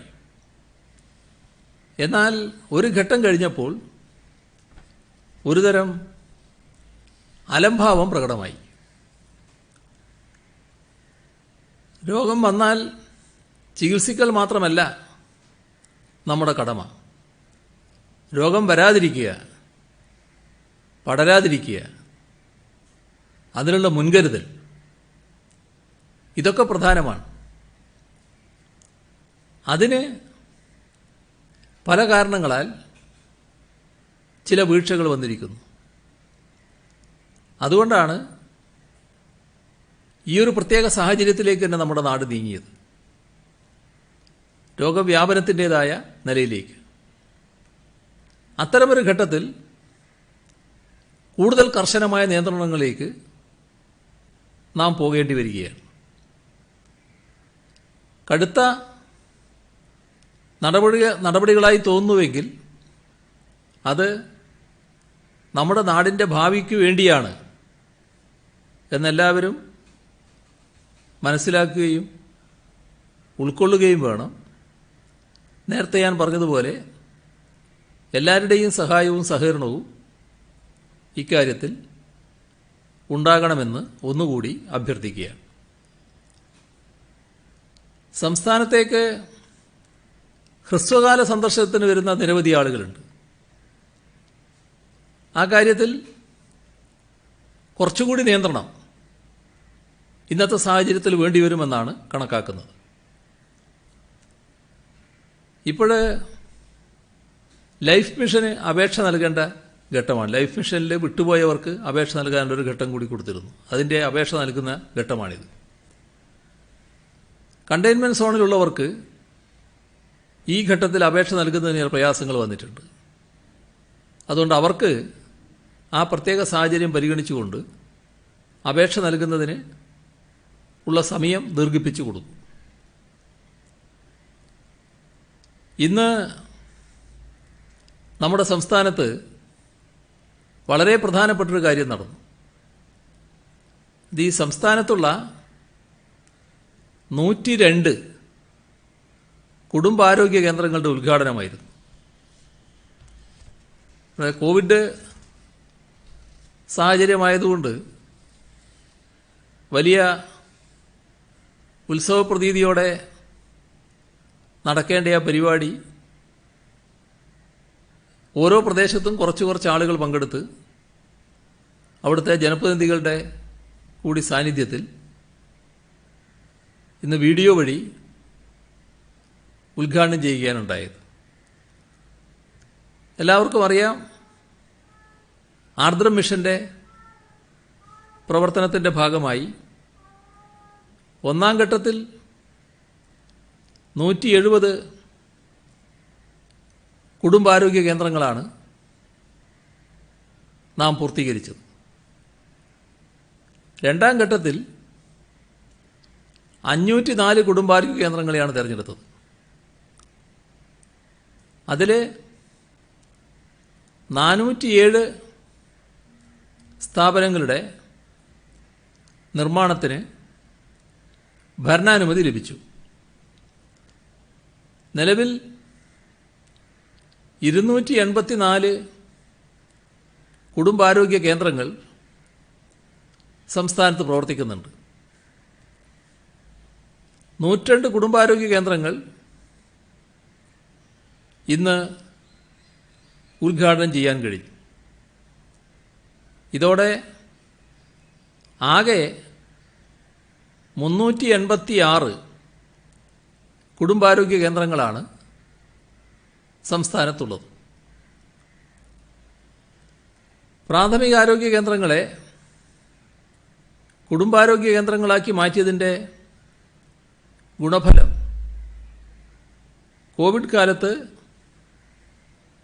എന്നാൽ ഒരു ഘട്ടം കഴിഞ്ഞപ്പോൾ ഒരുതരം അലംഭാവം പ്രകടമായി. രോഗം വന്നാൽ ചികിത്സിക്കൽ മാത്രമല്ല നമ്മുടെ കടമ. രോഗം വരാതിരിക്കുക, പടരാതിരിക്കുക, അതിനുള്ള മുൻകരുതൽ, ഇതൊക്കെ പ്രധാനമാണ്. അതിന് പല കാരണങ്ങളാൽ ചില വീഴ്ചകൾ വന്നിരിക്കുന്നു. അതുകൊണ്ടാണ് ഈ ഒരു പ്രത്യേക സാഹചര്യത്തിലേക്ക് തന്നെ നമ്മുടെ നാട് നീങ്ങിയത്. രോഗവ്യാപനത്തിൻ്റേതായ നിലയിലേക്ക്. അത്തരമൊരു ഘട്ടത്തിൽ കൂടുതൽ കർശനമായ നിയന്ത്രണങ്ങളിലേക്ക് നാം പോകേണ്ടി വരികയാണ്. കടുത്ത നടപടികളായി തോന്നുന്നുവെങ്കിൽ അത് നമ്മുടെ നാടിൻ്റെ ഭാവിക്ക് വേണ്ടിയാണ് എന്നെല്ലാവരും മനസ്സിലാക്കുകയും ഉൾക്കൊള്ളുകയും വേണം. നേരത്തെ ഞാൻ പറഞ്ഞതുപോലെ എല്ലാവരുടെയും സഹായവും സഹകരണവും ഇക്കാര്യത്തിൽ ഉണ്ടാകണമെന്ന് ഒന്നുകൂടി അഭ്യർത്ഥിക്കുകയാണ്. സംസ്ഥാനത്തേക്ക് ഹ്രസ്വകാല സന്ദർശനത്തിന് വരുന്ന നിരവധി ആളുകളുണ്ട്. ആ കാര്യത്തിൽ കുറച്ചുകൂടി നിയന്ത്രണം ഇന്നത്തെ സാഹചര്യത്തിൽ വേണ്ടിവരുമെന്നാണ് കണക്കാക്കുന്നത്. ഇപ്പോൾ ലൈഫ് മിഷന് അപേക്ഷ നൽകേണ്ട ഘട്ടമാണ്. ലൈഫ് മിഷനിൽ വിട്ടുപോയവർക്ക് അപേക്ഷ നൽകാനുള്ളൊരു ഘട്ടം കൂടി കൊടുത്തിരുന്നു. അതിൻ്റെ അപേക്ഷ നൽകുന്ന ഘട്ടമാണിത്. കണ്ടെയ്ൻമെൻറ് സോണിലുള്ളവർക്ക് ഈ ഘട്ടത്തിൽ അപേക്ഷ നൽകുന്നതിന് പ്രയാസങ്ങൾ വന്നിട്ടുണ്ട്. അതുകൊണ്ട് അവർക്ക് ആ പ്രത്യേക സാഹചര്യം പരിഗണിച്ചുകൊണ്ട് അപേക്ഷ നൽകുന്നതിന് ഉള്ള സമയം ദീർഘിപ്പിച്ചു കൊടുക്കും. ഇന്ന് നമ്മുടെ സംസ്ഥാനത്ത് വളരെ പ്രധാനപ്പെട്ടൊരു കാര്യം നടന്നു. ഇത് ഈ സംസ്ഥാനത്തുള്ള 102 കുടുംബാരോഗ്യ കേന്ദ്രങ്ങളുടെ ഉദ്ഘാടനമായിരുന്നു. കോവിഡ് സാഹചര്യമായതുകൊണ്ട് വലിയ ഉത്സവപ്രതീതിയോടെ നടക്കേണ്ട ആ പരിപാടി ഓരോ പ്രദേശത്തും കുറച്ച് ആളുകൾ പങ്കെടുത്ത് അവിടുത്തെ ജനപ്രതിനിധികളുടെ കൂടി സാന്നിധ്യത്തിൽ ഇന്ന് വീഡിയോ വഴി ഉദ്ഘാടനം ചെയ്യുകയാണുണ്ടായത്. എല്ലാവർക്കും അറിയാം, ആർദ്രം മിഷന്റെ പ്രവർത്തനത്തിൻ്റെ ഭാഗമായി ഒന്നാം ഘട്ടത്തിൽ 170 കുടുംബാരോഗ്യ കേന്ദ്രങ്ങളാണ് നാം പൂർത്തീകരിച്ചത്. രണ്ടാം ഘട്ടത്തിൽ 504 കുടുംബാരോഗ്യ കേന്ദ്രങ്ങളെയാണ് തിരഞ്ഞെടുത്തത്. അതിൽ 407 സ്ഥാപനങ്ങളുടെ നിർമ്മാണത്തിന് ഭരണാനുമതി ലഭിച്ചു. നിലവിൽ 284 കുടുംബാരോഗ്യ കേന്ദ്രങ്ങൾ സംസ്ഥാനത്ത് പ്രവർത്തിക്കുന്നുണ്ട്. 102 കുടുംബാരോഗ്യ കേന്ദ്രങ്ങൾ ഇന്ന് ഉദ്ഘാടനം ചെയ്യാൻ കഴിഞ്ഞു. ഇതോടെ ആകെ 386 കുടുംബാരോഗ്യ കേന്ദ്രങ്ങളാണ് സംസ്ഥാനത്തുള്ളത്. പ്രാഥമികാരോഗ്യ കേന്ദ്രങ്ങളെ കുടുംബാരോഗ്യ കേന്ദ്രങ്ങളാക്കി മാറ്റിയതിൻ്റെ ഗുണഫലം കോവിഡ് കാലത്ത്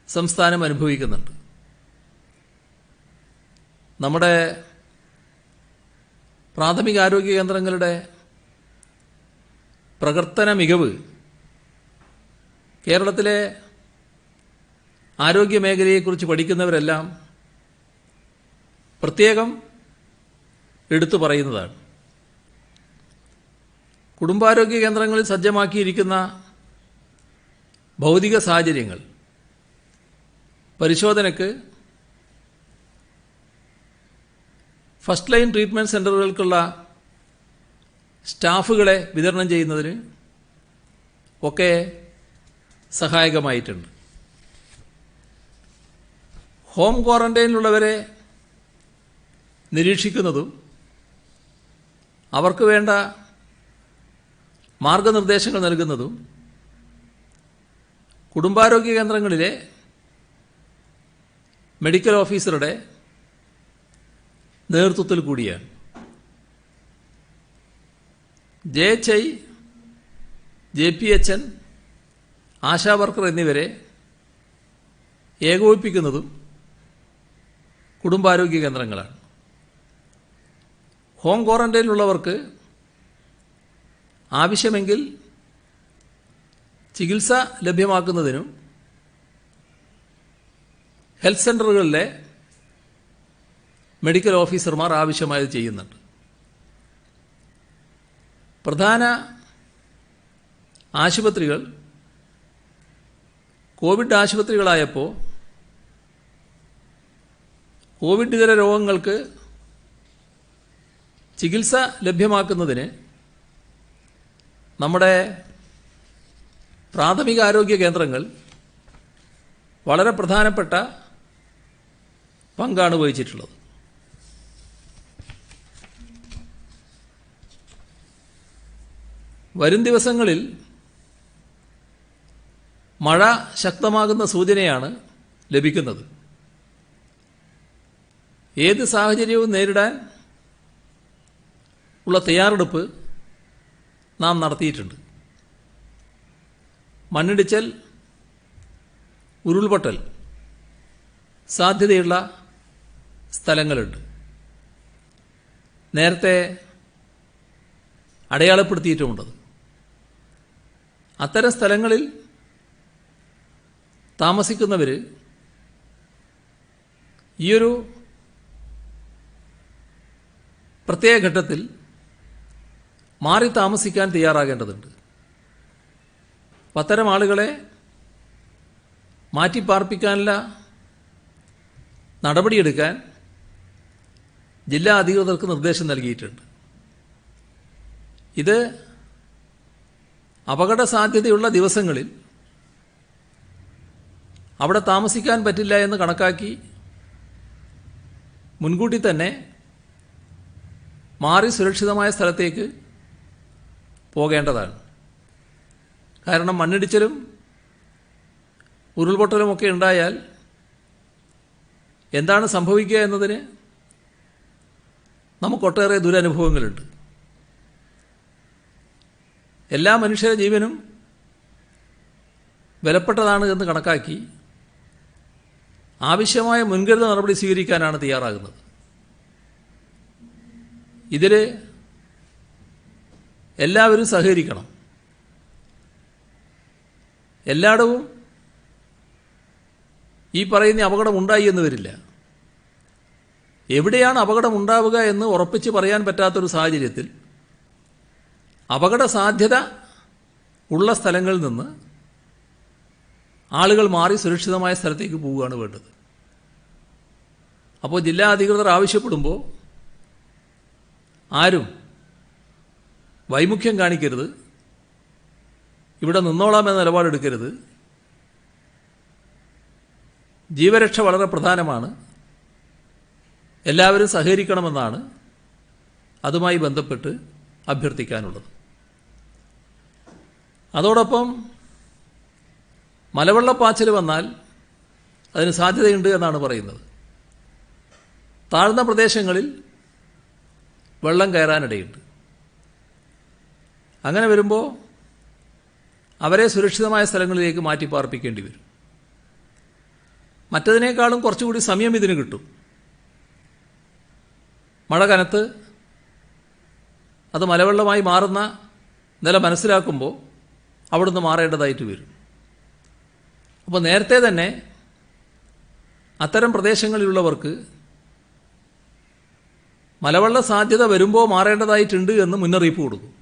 സംസ്ഥാനം അനുഭവിക്കുന്നുണ്ട്. നമ്മുടെ പ്രാഥമികാരോഗ്യ കേന്ദ്രങ്ങളുടെ പ്രവർത്തന മികവ് കേരളത്തിലെ ആരോഗ്യ മേഖലയെക്കുറിച്ച് പഠിക്കുന്നവരെല്ലാം പ്രത്യേകം എടുത്തു പറയുന്നതാണ്. കുടുംബാരോഗ്യ കേന്ദ്രങ്ങളിൽ സജ്ജമാക്കിയിരിക്കുന്ന ഭൗതിക സാഹചര്യങ്ങൾ പരിശോധനയ്ക്ക് ഫസ്റ്റ് ലൈൻ ട്രീറ്റ്മെൻറ്റ് സെൻ്ററുകൾക്കുള്ള സ്റ്റാഫുകളെ വിതരണം ചെയ്യുന്നതിന് ഒക്കെ സഹായകമായിട്ടുണ്ട്. ഹോം ക്വാറന്റൈനിലുള്ളവരെ നിരീക്ഷിക്കുന്നതും അവർക്ക് വേണ്ട മാർഗനിർദ്ദേശങ്ങൾ നൽകുന്നതും കുടുംബാരോഗ്യ കേന്ദ്രങ്ങളിലെ മെഡിക്കൽ ഓഫീസറുടെ നേതൃത്വത്തിൽ കൂടിയാണ്. JHI, JPHN, ആശാ വർക്കർ എന്നിവരെ ഏകോപിപ്പിക്കുന്നതും കുടുംബാരോഗ്യ കേന്ദ്രങ്ങളാണ്. ഹോം ക്വാറന്റൈനിലുള്ളവർക്ക് ആവശ്യമെങ്കിൽ ചികിത്സ ലഭ്യമാക്കുന്നതിനും ഹെൽത്ത് സെൻ്ററുകളിലെ മെഡിക്കൽ ഓഫീസർമാർ ആവശ്യമായത് ചെയ്യുന്നുണ്ട്. പ്രധാന ആശുപത്രികൾ കോവിഡ് ആശുപത്രികളായപ്പോൾ കോവിഡ് ഇതര രോഗങ്ങൾക്ക് ചികിത്സ ലഭ്യമാക്കുന്നതിന് നമ്മുടെ പ്രാഥമിക ആരോഗ്യ കേന്ദ്രങ്ങൾ വളരെ പ്രധാനപ്പെട്ട പങ്കാണ് വഹിച്ചിട്ടുള്ളത്. വരും ദിവസങ്ങളിൽ മഴ ശക്തമാകുന്ന സൂചനയാണ് ലഭിക്കുന്നത്. ഏത് സാഹചര്യവും നേരിടാൻ ഉള്ള തയ്യാറെടുപ്പ് നാം നടത്തിയിട്ടുണ്ട്. മണ്ണിടിച്ചൽ, ഉരുൾപൊട്ടൽ സാധ്യതയുള്ള സ്ഥലങ്ങളുണ്ട്. നേരത്തെ അടയാളപ്പെടുത്തിയിട്ടുമുണ്ടത്. അത്തരം സ്ഥലങ്ങളിൽ താമസിക്കുന്നവർ ഈയൊരു പ്രത്യേക ഘട്ടത്തിൽ മാറി താമസിക്കാൻ തയ്യാറാകേണ്ടതുണ്ട്. അത്തരം ആളുകളെ മാറ്റിപ്പാർപ്പിക്കാനുള്ള നടപടിയെടുക്കാൻ ജില്ലാ അധികൃതർക്ക് നിർദ്ദേശം നൽകിയിട്ടുണ്ട്. ഇത് അപകട സാധ്യതയുള്ള ദിവസങ്ങളിൽ അവിടെ താമസിക്കാൻ പറ്റില്ല എന്ന് കണക്കാക്കി മുൻകൂട്ടി തന്നെ മാറി സുരക്ഷിതമായ സ്ഥലത്തേക്ക് പോകേണ്ടതാണ്. കാരണം മണ്ണിടിച്ചിലും ഉരുൾപൊട്ടലുമൊക്കെ ഉണ്ടായാൽ എന്താണ് സംഭവിക്കുക എന്നതിന് നമുക്കൊട്ടേറെ ദുരനുഭവങ്ങളുണ്ട്. എല്ലാ മനുഷ്യ ജീവനും വിലപ്പെട്ടതാണ് എന്ന് കണക്കാക്കി ആവശ്യമായ മുൻകരുതൽ നടപടി സ്വീകരിക്കാനാണ് തയ്യാറാകുന്നത്. ഇതിൽ എല്ലാവരും സഹകരിക്കണം. എല്ലായിടവും ഈ പറയുന്ന അപകടം ഉണ്ടായി എന്ന് വരില്ല. എവിടെയാണ് അപകടം ഉണ്ടാവുക എന്ന് ഉറപ്പിച്ച് പറയാൻ പറ്റാത്തൊരു സാഹചര്യത്തിൽ അപകട സാധ്യത ഉള്ള സ്ഥലങ്ങളിൽ നിന്ന് ആളുകൾ മാറി സുരക്ഷിതമായ സ്ഥലത്തേക്ക് പോവുകയാണ് വേണ്ടത്. അപ്പോൾ ജില്ലാ അധികൃതർ ആവശ്യപ്പെടുമ്പോൾ ആരും വൈമുഖ്യം കാണിക്കരുത്, ഇവിടെ നിന്നോളാമെന്ന നിലപാടെടുക്കരുത്. ജീവരക്ഷ വളരെ പ്രധാനമാണ്, എല്ലാവരും സഹകരിക്കണമെന്നാണ് അതുമായി ബന്ധപ്പെട്ട് അഭ്യർത്ഥിക്കാനുള്ളത്. അതോടൊപ്പം മലവെള്ളപ്പാച്ചിൽ വന്നാൽ അതിന് സാധ്യതയുണ്ട് എന്നാണ് പറയുന്നത്. താഴ്ന്ന പ്രദേശങ്ങളിൽ വെള്ളം കയറാനിടയുണ്ട്. അങ്ങനെ വരുമ്പോൾ അവരെ സുരക്ഷിതമായ സ്ഥലങ്ങളിലേക്ക് മാറ്റിപ്പാർപ്പിക്കേണ്ടി വരും. മറ്റതിനേക്കാളും കുറച്ചുകൂടി സമയം ഇതിന് കിട്ടും. മഴ കനത്ത് അത് മലവെള്ളമായി മാറുന്ന നില മനസ്സിലാക്കുമ്പോൾ അവിടുന്ന് മാറേണ്ടതായിട്ട് വരും. അപ്പോൾ നേരത്തെ തന്നെ അത്തരം പ്രദേശങ്ങളിലുള്ളവർക്ക് മലവെള്ള സാധ്യത വരുമ്പോൾ മാറേണ്ടതായിട്ടുണ്ട് എന്ന് മുന്നറിയിപ്പ് കൊടുക്കും.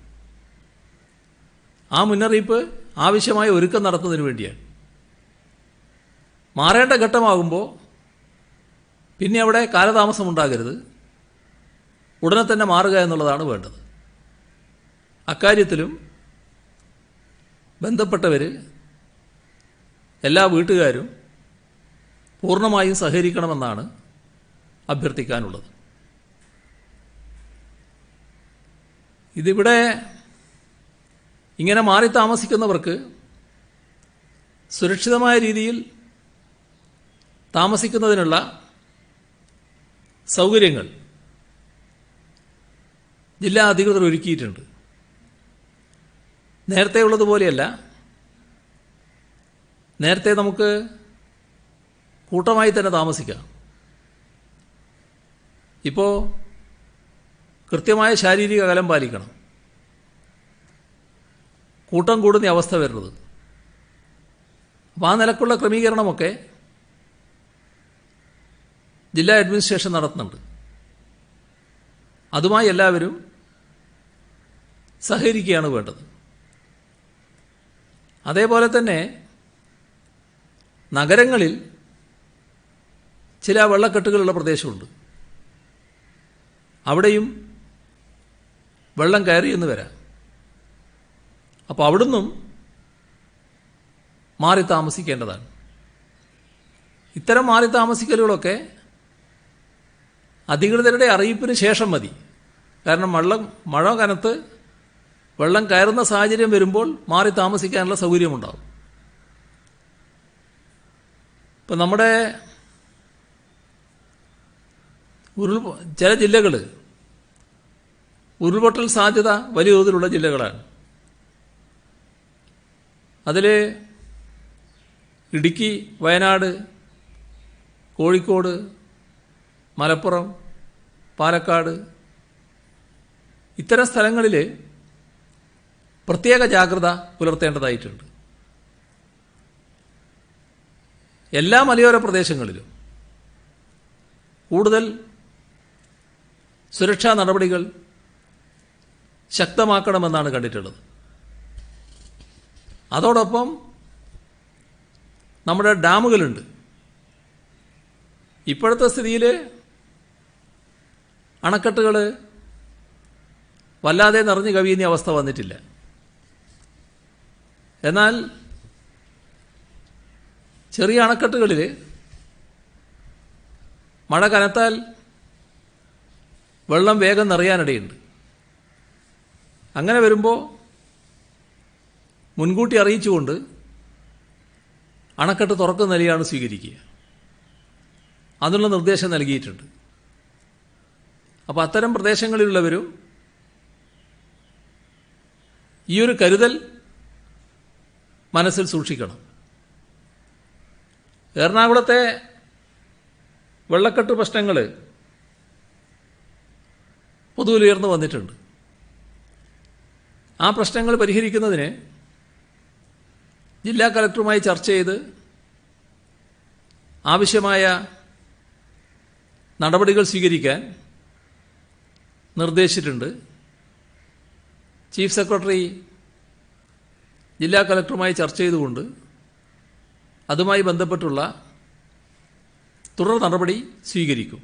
ആ മുന്നറിയിപ്പ് ആവശ്യമായ ഒരുക്കം നടത്തുന്നതിന് വേണ്ടിയാണ്. മാറേണ്ട ഘട്ടമാകുമ്പോൾ പിന്നെ അവിടെ കാലതാമസം ഉണ്ടാകരുത്, ഉടനെ തന്നെ മാറുക എന്നുള്ളതാണ് വേണ്ടത്. അക്കാര്യത്തിലും ബന്ധപ്പെട്ടവർ എല്ലാ വീട്ടുകാരും പൂർണ്ണമായും സഹകരിക്കണമെന്നാണ് അഭ്യർത്ഥിക്കാനുള്ളത്. ഇതിവിടെ ഇങ്ങനെ മാറി താമസിക്കുന്നവർക്ക് സുരക്ഷിതമായ രീതിയിൽ താമസിക്കുന്നതിനുള്ള സൗകര്യങ്ങൾ ജില്ലാ അധികൃതർ ഒരുക്കിയിട്ടുണ്ട്. നേരത്തെ ഉള്ളതുപോലെയല്ല, നേരത്തെ നമുക്ക് കൂട്ടമായി തന്നെ താമസിക്കാം. ഇപ്പോൾ കൃത്യമായ ശാരീരിക അകലം പാലിക്കണം. കൂട്ടം കൂടുന്ന അവസ്ഥ വരുന്നത്. അപ്പോൾ ആ നിലക്കുള്ള ക്രമീകരണമൊക്കെ ജില്ലാ അഡ്മിനിസ്ട്രേഷൻ നടത്തുന്നുണ്ട്. അതുമായി എല്ലാവരും സഹകരിക്കുകയാണ് വേണ്ടത്. അതേപോലെ തന്നെ നഗരങ്ങളിൽ ചില വെള്ളക്കെട്ടുകളുള്ള പ്രദേശമുണ്ട്. അവിടെയും വെള്ളം കയറിയെന്ന് വരാം. അപ്പോൾ അവിടുന്നും മാറി താമസിക്കേണ്ടതാണ്. ഇത്തരം മാറി താമസിക്കലുകളൊക്കെ അധികൃതരുടെ അറിയിപ്പിന് ശേഷം മതി. കാരണം മഴ കനത്ത് വെള്ളം കയറുന്ന സാഹചര്യം വരുമ്പോൾ മാറി താമസിക്കാനുള്ള സൗകര്യമുണ്ടാകും. ഇപ്പം നമ്മുടെ ചില ജില്ലകൾ ഉരുൾപൊട്ടൽ സാധ്യത വലിയ തോതിലുള്ള ജില്ലകളാണ്. അതിൽ ഇടുക്കി, വയനാട്, കോഴിക്കോട്, മലപ്പുറം, പാലക്കാട് ഇത്തരം സ്ഥലങ്ങളിൽ പ്രത്യേക ജാഗ്രത പുലർത്തേണ്ടതായിട്ടുണ്ട്. എല്ലാ മലയോര പ്രദേശങ്ങളിലും കൂടുതൽ സുരക്ഷാ നടപടികൾ ശക്തമാക്കണമെന്നാണ് കണ്ടിട്ടുള്ളത്. അതോടൊപ്പം നമ്മുടെ ഡാമുകളുണ്ട്. ഇപ്പോഴത്തെ സ്ഥിതിയിൽ അണക്കെട്ടുകൾ വല്ലാതെ നിറഞ്ഞു കവിയുന്ന അവസ്ഥ വന്നിട്ടില്ല. എന്നാൽ ചെറിയ അണക്കെട്ടുകളിൽ മഴ കനത്താൽ വെള്ളം വേഗം നിറയാനിടയുണ്ട്. അങ്ങനെ വരുമ്പോൾ മുൻകൂട്ടി അറിയിച്ചുകൊണ്ട് അണക്കെട്ട് തുറക്കുന്ന നിലയാണ് സ്വീകരിക്കുക. അതിനുള്ള നിർദ്ദേശം നൽകിയിട്ടുണ്ട്. അപ്പോൾ അത്തരം പ്രദേശങ്ങളിലുള്ളവരും ഈ ഒരു കരുതൽ മനസ്സിൽ സൂക്ഷിക്കണം. എറണാകുളത്തെ വെള്ളക്കെട്ട് പ്രശ്നങ്ങൾ പൊതുവിൽ ഉയർന്നു വന്നിട്ടുണ്ട്. ആ പ്രശ്നങ്ങൾ പരിഹരിക്കുന്നതിന് ജില്ലാ കലക്ടറുമായി ചർച്ച ചെയ്ത് ആവശ്യമായ നടപടികൾ സ്വീകരിക്കാൻ നിർദ്ദേശിച്ചിട്ടുണ്ട്. ചീഫ് സെക്രട്ടറി ജില്ലാ കലക്ടറുമായി ചർച്ച ചെയ്തുകൊണ്ട് അതുമായി ബന്ധപ്പെട്ടുള്ള തുടർ നടപടി സ്വീകരിക്കും.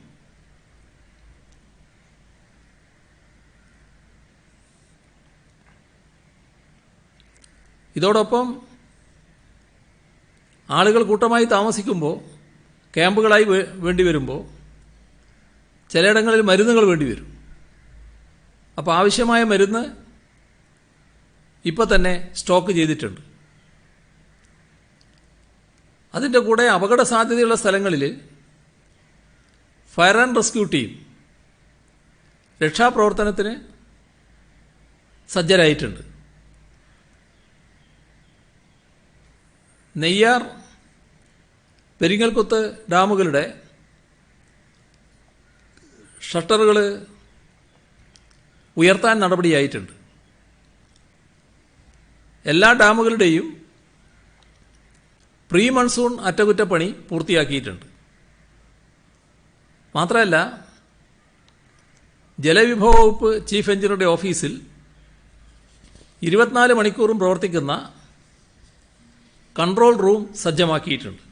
ഇതോടൊപ്പം ആളുകൾ കൂട്ടമായി താമസിക്കുമ്പോൾ ക്യാമ്പുകളായി വേണ്ടി വരുമ്പോൾ ചിലയിടങ്ങളിൽ മരുന്നുകൾ വേണ്ടി വരും. അപ്പോൾ ആവശ്യമായ മരുന്ന് ഇപ്പോൾ തന്നെ സ്റ്റോക്ക് ചെയ്തിട്ടുണ്ട്. അതിൻ്റെ കൂടെ അപകട സാധ്യതയുള്ള സ്ഥലങ്ങളിൽ ഫയർ ആൻഡ് റെസ്ക്യൂ ടീം രക്ഷാപ്രവർത്തനത്തിന് സജ്ജരായിട്ടുണ്ട്. നെയ്യാർ, പെരിങ്ങൽകുത്ത് ഡാമുകളുടെ ഷട്ടറുകൾ ഉയർത്താൻ നടപടിയായിട്ടുണ്ട്. എല്ലാ ഡാമുകളുടെയും പ്രീ മൺസൂൺ അറ്റകുറ്റപ്പണി പൂർത്തിയാക്കിയിട്ടുണ്ട്. മാത്രമല്ല, ജലവിഭവ വകുപ്പ് ചീഫ് എഞ്ചിനീയറുടെ ഓഫീസിൽ 24 മണിക്കൂറും പ്രവർത്തിക്കുന്ന കൺട്രോൾ റൂം സജ്ജമാക്കിയിട്ടുണ്ട്.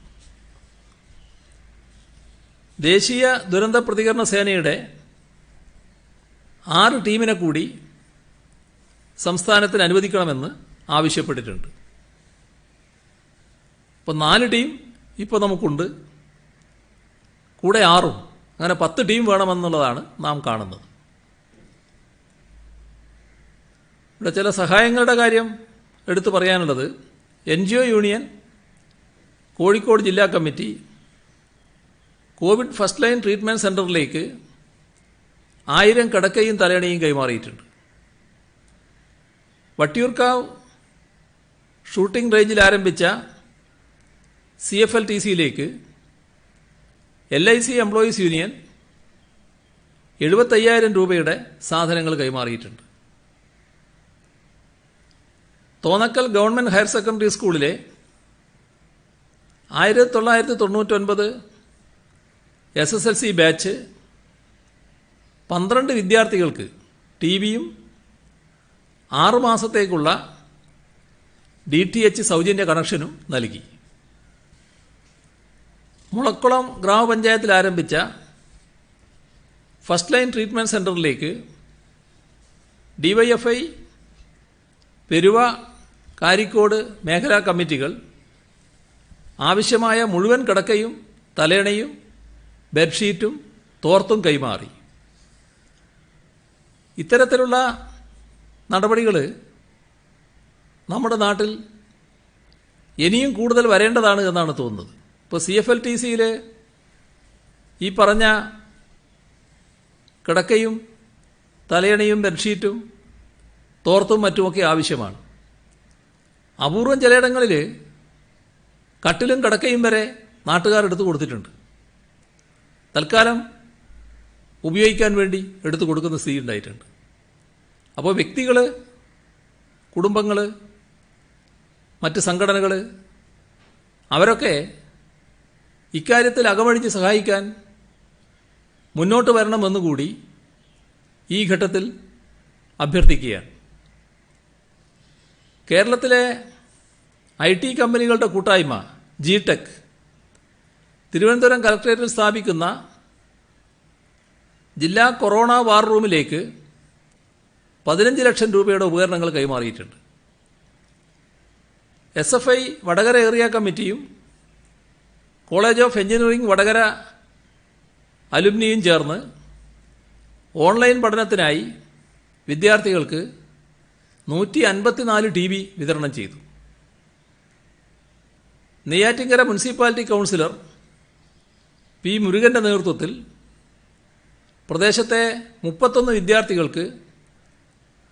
ദേശീയ ദുരന്ത പ്രതികരണ സേനയുടെ 6 ടീമിനെ കൂടി സംസ്ഥാനത്തിന് അനുവദിക്കണമെന്ന് ആവശ്യപ്പെട്ടിട്ടുണ്ട്. ഇപ്പോൾ 4 ടീം ഇപ്പോൾ നമുക്കുണ്ട്, കൂടെ 6, അങ്ങനെ 10 ടീം വേണമെന്നുള്ളതാണ് നാം കാണുന്നത്. ഇവിടെ ചില സഹായങ്ങളുടെ കാര്യം എടുത്തു പറയാനുള്ളത്, NGO യൂണിയൻ, കോഴിക്കോട് ജില്ലാ committee Covid first line treatment സെൻ്ററിലേക്ക് 1000 കിടക്കയും തലയണയും കൈമാറിയിട്ടുണ്ട്. വട്ടിയൂർക്കാവ് ഷൂട്ടിംഗ് റേഞ്ചിൽ ആരംഭിച്ച CFLTCയിലേക്ക് LIC എംപ്ലോയീസ് യൂണിയൻ 75,000 രൂപയുടെ സാധനങ്ങൾ കൈമാറിയിട്ടുണ്ട്. തോന്നക്കൽ ഗവൺമെൻറ് ഹയർ സെക്കൻഡറി സ്കൂളിലെ 1999 SSLC ബാച്ച് 12 വിദ്യാർത്ഥികൾക്ക് ടിവിയും 6 മാസത്തേക്കുള്ള DTH സൗജന്യ കണക്ഷനും നൽകി. മുളക്കുളം ഗ്രാമപഞ്ചായത്തിൽ ആരംഭിച്ച ഫസ്റ്റ് ലൈൻ ട്രീറ്റ്മെൻറ്റ് സെൻ്ററിലേക്ക് DYFI പെരുവ കാരിക്കോട് മേഖലാ കമ്മിറ്റികൾ ആവശ്യമായ മുഴുവൻ കിടക്കയും തലേണയും ബെഡ്ഷീറ്റും തോർത്തും കൈമാറി. ഇത്തരത്തിലുള്ള നടപടികൾ നമ്മുടെ നാട്ടിൽ ഇനിയും കൂടുതൽ വരേണ്ടതാണ് എന്നാണ് തോന്നുന്നത്. ഇപ്പോൾ CFLTCയിൽ ഈ പറഞ്ഞ കിടക്കയും തലയണയും ബെഡ്ഷീറ്റും തോർത്തും മറ്റുമൊക്കെ ആവശ്യമാണ്. അപൂർവം ചിലയിടങ്ങളിൽ കട്ടിലും കിടക്കയും വരെ നാട്ടുകാരെടുത്ത് കൊടുത്തിട്ടുണ്ട്. തൽക്കാലം ഉപയോഗിക്കാൻ വേണ്ടി എടുത്തു കൊടുക്കുന്ന സ്ഥിതി ഉണ്ടായിട്ടുണ്ട്. അപ്പോൾ വ്യക്തികൾ, കുടുംബങ്ങൾ, മറ്റ് സംഘടനകൾ അവരൊക്കെ ഇക്കാര്യത്തിൽ അകമഴിഞ്ഞ് സഹായിക്കാൻ മുന്നോട്ട് വരണമെന്നുകൂടി ഈ ഘട്ടത്തിൽ അഭ്യർത്ഥിക്കുകയാണ്. കേരളത്തിലെ IT കമ്പനികളുടെ കൂട്ടായ്മ GTEC തിരുവനന്തപുരം കലക്ട്രേറ്റിൽ സ്ഥാപിക്കുന്ന ജില്ലാ കൊറോണ വാർ റൂമിലേക്ക് 15 ലക്ഷം രൂപയുടെ ഉപകരണങ്ങൾ കൈമാറിയിട്ടുണ്ട്. SFI വടകര ഏരിയ കമ്മിറ്റിയും കോളേജ് ഓഫ് എഞ്ചിനീയറിംഗ് വടകര അലുമിനിയും ചേർന്ന് ഓൺലൈൻ പഠനത്തിനായി വിദ്യാർത്ഥികൾക്ക് 154 TV വിതരണം ചെയ്തു. Neyyattinkara municipality councillor P. മുരുകൻ്റെ നേതൃത്വത്തിൽ പ്രദേശത്തെ 31 വിദ്യാർത്ഥികൾക്ക്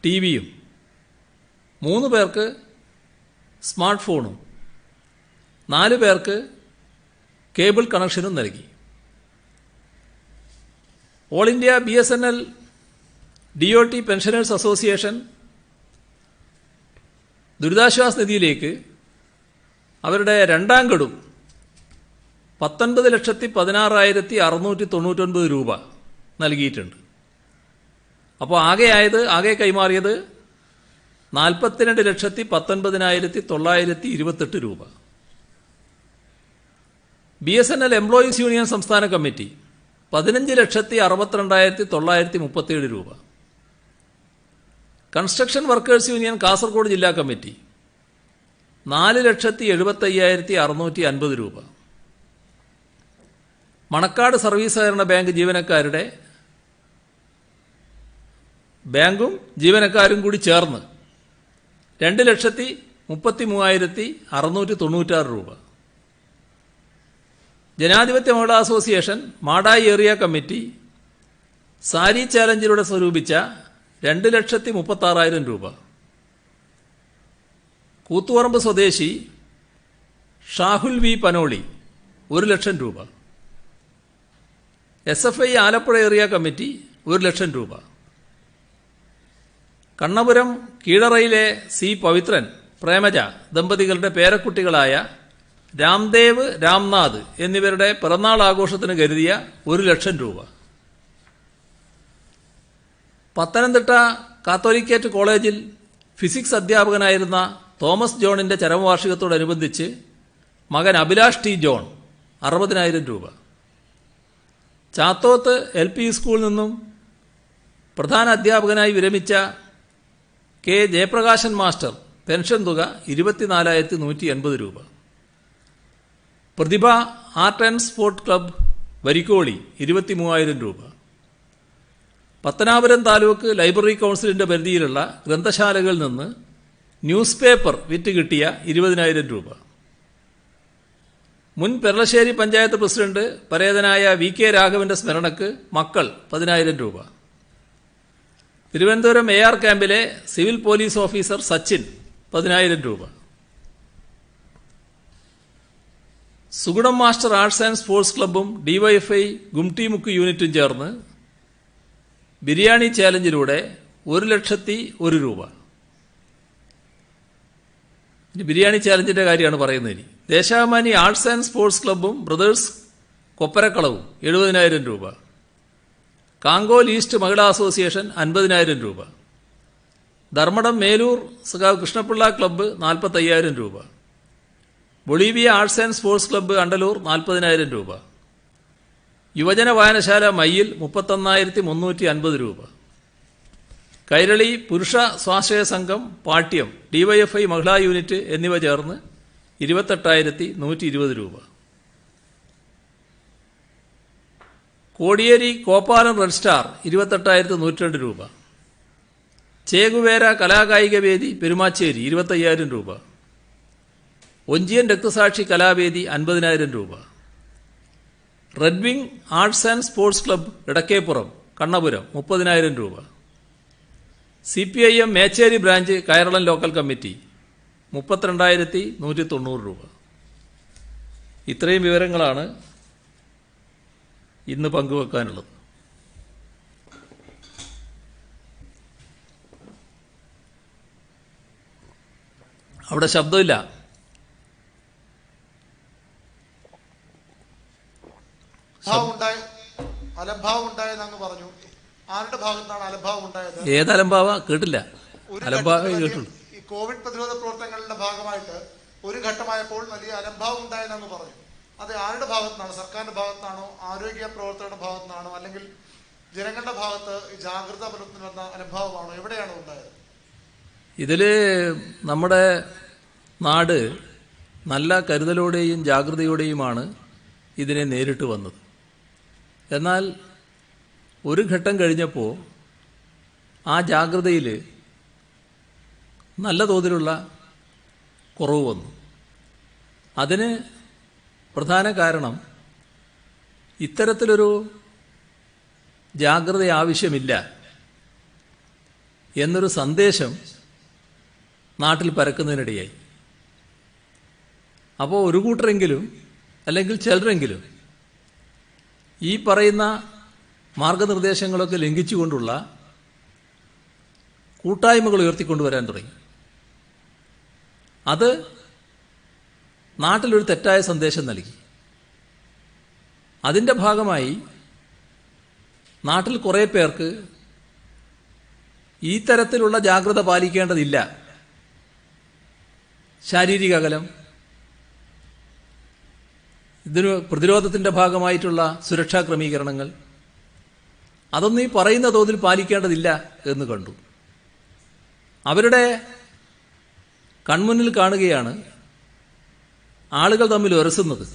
ടിവിയും 3 പേർക്ക് സ്മാർട്ട് ഫോണും 4 പേർക്ക് കേബിൾ കണക്ഷനും നൽകി. All India BSNL DOT pensioners association ദുരിതാശ്വാസ നിധിയിലേക്ക് അവരുടെ രണ്ടാം ഗഡു 19,16,699 രൂപ നൽകിയിട്ടുണ്ട്. അപ്പോൾ ആകെ കൈമാറിയത് 42,19,928 രൂപ. BSNL എംപ്ലോയീസ് യൂണിയൻ സംസ്ഥാന കമ്മിറ്റി 15,62,937 രൂപ. കൺസ്ട്രക്ഷൻ വർക്കേഴ്സ് യൂണിയൻ കാസർഗോഡ് ജില്ലാ കമ്മിറ്റി 4,75,650 രൂപ. മണക്കാട് സർവീസ് സഹകരണ ബാങ്ക് ജീവനക്കാരുടെ ബാങ്കും ജീവനക്കാരും കൂടി ചേർന്ന് 2,33,696 രൂപ. ജനാധിപത്യ മഹിളാ association Madayi area committee sari ചാലഞ്ചിലൂടെ സ്വരൂപിച്ച 2,36,000 രൂപ. കൂത്തുപറമ്പ് സ്വദേശി ഷാഹുൽ വി പനോളി 1,00,000 രൂപ. SFI ആലപ്പുഴ ഏരിയ കമ്മിറ്റി 1,00,000 രൂപ. കണ്ണപുരം കീഴറയിലെ C. പവിത്രൻ, പ്രേമജ ദമ്പതികളുടെ പേരക്കുട്ടികളായ രാംദേവ്, രാംനാഥ് എന്നിവരുടെ പിറന്നാൾ ആഘോഷത്തിന് കരുതിയ 1,00,000 രൂപ. പത്തനംതിട്ട കാത്തോലിക്കേറ്റ് കോളേജിൽ ഫിസിക്സ് അധ്യാപകനായിരുന്ന തോമസ് ജോണിൻ്റെ ചരമവാർഷികത്തോടനുബന്ധിച്ച് മകൻ അഭിലാഷ് T. ജോൺ 60,000 രൂപ. ചാത്തോത്ത് LP സ്കൂളിൽ നിന്നും പ്രധാന അധ്യാപകനായി വിരമിച്ച K. ജയപ്രകാശൻ മാസ്റ്റർ പെൻഷൻ തുക 24,180 രൂപ. Prathibha art and sports club Varikkoli 23,000 രൂപ. പത്തനാപുരം താലൂക്ക് ലൈബ്രറി കൗൺസിലിൻ്റെ പരിധിയിലുള്ള ഗ്രന്ഥശാലകളിൽ നിന്ന് ന്യൂസ് പേപ്പർ വിറ്റ് കിട്ടിയ 20,000 രൂപ. മുൻ പെർളശ്ശേരി പഞ്ചായത്ത് പ്രസിഡന്റ് പരേതനായ VK രാഘവന്റെ സ്മരണക്ക് മക്കൾ 10,000 രൂപ. തിരുവനന്തപുരം AR ക്യാമ്പിലെ സിവിൽ പോലീസ് ഓഫീസർ സച്ചിൻ 10,000 രൂപ. Sugunam master arts and sports ക്ലബ്ബും ഡിവൈഎഫ്ഐ ഗുംട്ടി മുക്ക് യൂണിറ്റും ചേർന്ന് ബിരിയാണി ചാലഞ്ചിലൂടെ 1,01,000 രൂപ. ഇനി ബിരിയാണി ചാലഞ്ചിന്റെ കാര്യമാണ് പറയുന്നത്. ഇനി ദേശാഭിമാനി ആർട്സ് ആൻഡ് സ്പോർട്സ് ക്ലബ്ബും ബ്രദേഴ്സ് കൊപ്പരക്കളവും 70,000 രൂപ. കാങ്കോൽ ഈസ്റ്റ് മഹിളാ അസോസിയേഷൻ 50,000 രൂപ. ധർമ്മടം മേലൂർ സഖാവ് കൃഷ്ണപിള്ള ക്ലബ്ബ് 45,000 രൂപ. Bolivia arts and sports club Andalur 40,000 രൂപ. യുവജന വായനശാല മയ്യിൽ 31,350 രൂപ. കൈരളി പുരുഷ സ്വാശ്രയ സംഘം പാട്യം ഡിവൈഎഫ്ഐ മഹിളാ യൂണിറ്റ് എന്നിവ ചേർന്ന് 28,120 രൂപ. കോടിയേരി കോപ്പാലം റെഡ് സ്റ്റാർ 28,102 രൂപ. ചേകുവേര കലാകായിക വേദി പെരുമാച്ചേരി 25,000 രൂപ. ഒഞ്ചിയൻ രക്തസാക്ഷി കലാവേദി 50,000 രൂപ. Red wing arts and sports club Edakkepuram Kannapuram 30,000 രൂപ. CPIM Mecheri branch Kayaralam local committee 32,190 രൂപ. ഇത്രയും വിവരങ്ങളാണ് ഇന്ന് പങ്കുവെക്കാനുള്ളത്. അവിടെ ശബ്ദമില്ല. അലംഭാവം ഉണ്ടായെന്ന് പറഞ്ഞു. ആരുടെ ഭാഗത്താണ് അലംഭാവം ഉണ്ടായത്? ഏത് അലംഭാവ? കേട്ടില്ല. അലംഭാവം കേട്ടുള്ളൂ. ഈ കോവിഡ് പ്രതിരോധ പ്രവർത്തനങ്ങളുടെ ഭാഗമായിട്ട് ഒരു ഘട്ടമായപ്പോൾ വലിയ അലംഭാവം ഉണ്ടായെന്ന് പറഞ്ഞു. അത് ആരുടെ ഭാഗത്തുനിന്നാണ്? സർക്കാരിന്റെ ഭാഗത്താണോ, ആരോഗ്യ പ്രവർത്തകരുടെ ഭാഗത്തുനിന്നാണോ, അല്ലെങ്കിൽ ജനങ്ങളുടെ ഭാഗത്ത് ജാഗ്രത പുലർത്തുന്ന അലംഭാവമാണോ? എവിടെയാണോ ഉണ്ടായത്? ഇതില് നമ്മുടെ നാട് നല്ല കരുതലോടെയും ജാഗ്രതയോടെയുമാണ് ഇതിനെ നേരിട്ട് വന്നത്. എന്നാൽ ഒരു ഘട്ടം കഴിഞ്ഞപ്പോൾ ആ ജാഗ്രതയിൽ നല്ല തോതിലുള്ള കുറവ് വന്നു. അതിന് പ്രധാന കാരണം ഇത്തരത്തിലൊരു ജാഗ്രത ആവശ്യമില്ല എന്നൊരു സന്ദേശം നാട്ടിൽ പരക്കുന്നതിനിടയായി. അപ്പോൾ ഒരു കൂട്ടരെങ്കിലും അല്ലെങ്കിൽ ചിലരെങ്കിലും ഈ പറയുന്ന മാർഗനിർദ്ദേശങ്ങളൊക്കെ ലംഘിച്ചുകൊണ്ടുള്ള കൂട്ടായ്മകൾ ഉയർത്തിക്കൊണ്ടുവരാൻ തുടങ്ങി. അത് നാട്ടിലൊരു തെറ്റായ സന്ദേശം നൽകി. അതിൻ്റെ ഭാഗമായി നാട്ടിൽ കുറേ പേർക്ക് ഈ തരത്തിലുള്ള ജാഗ്രത പാലിക്കേണ്ടതില്ല, ശാരീരിക അകലം, ഇതിന് പ്രതിരോധത്തിൻ്റെ ഭാഗമായിട്ടുള്ള സുരക്ഷാ ക്രമീകരണങ്ങൾ, അതൊന്നും ഈ പറയുന്ന തോതിൽ പാലിക്കേണ്ടതില്ല എന്ന് കണ്ടു. അവരുടെ കൺമുന്നിൽ കാണുകയാണ് ആളുകൾ തമ്മിൽ ഉരസുന്നത്,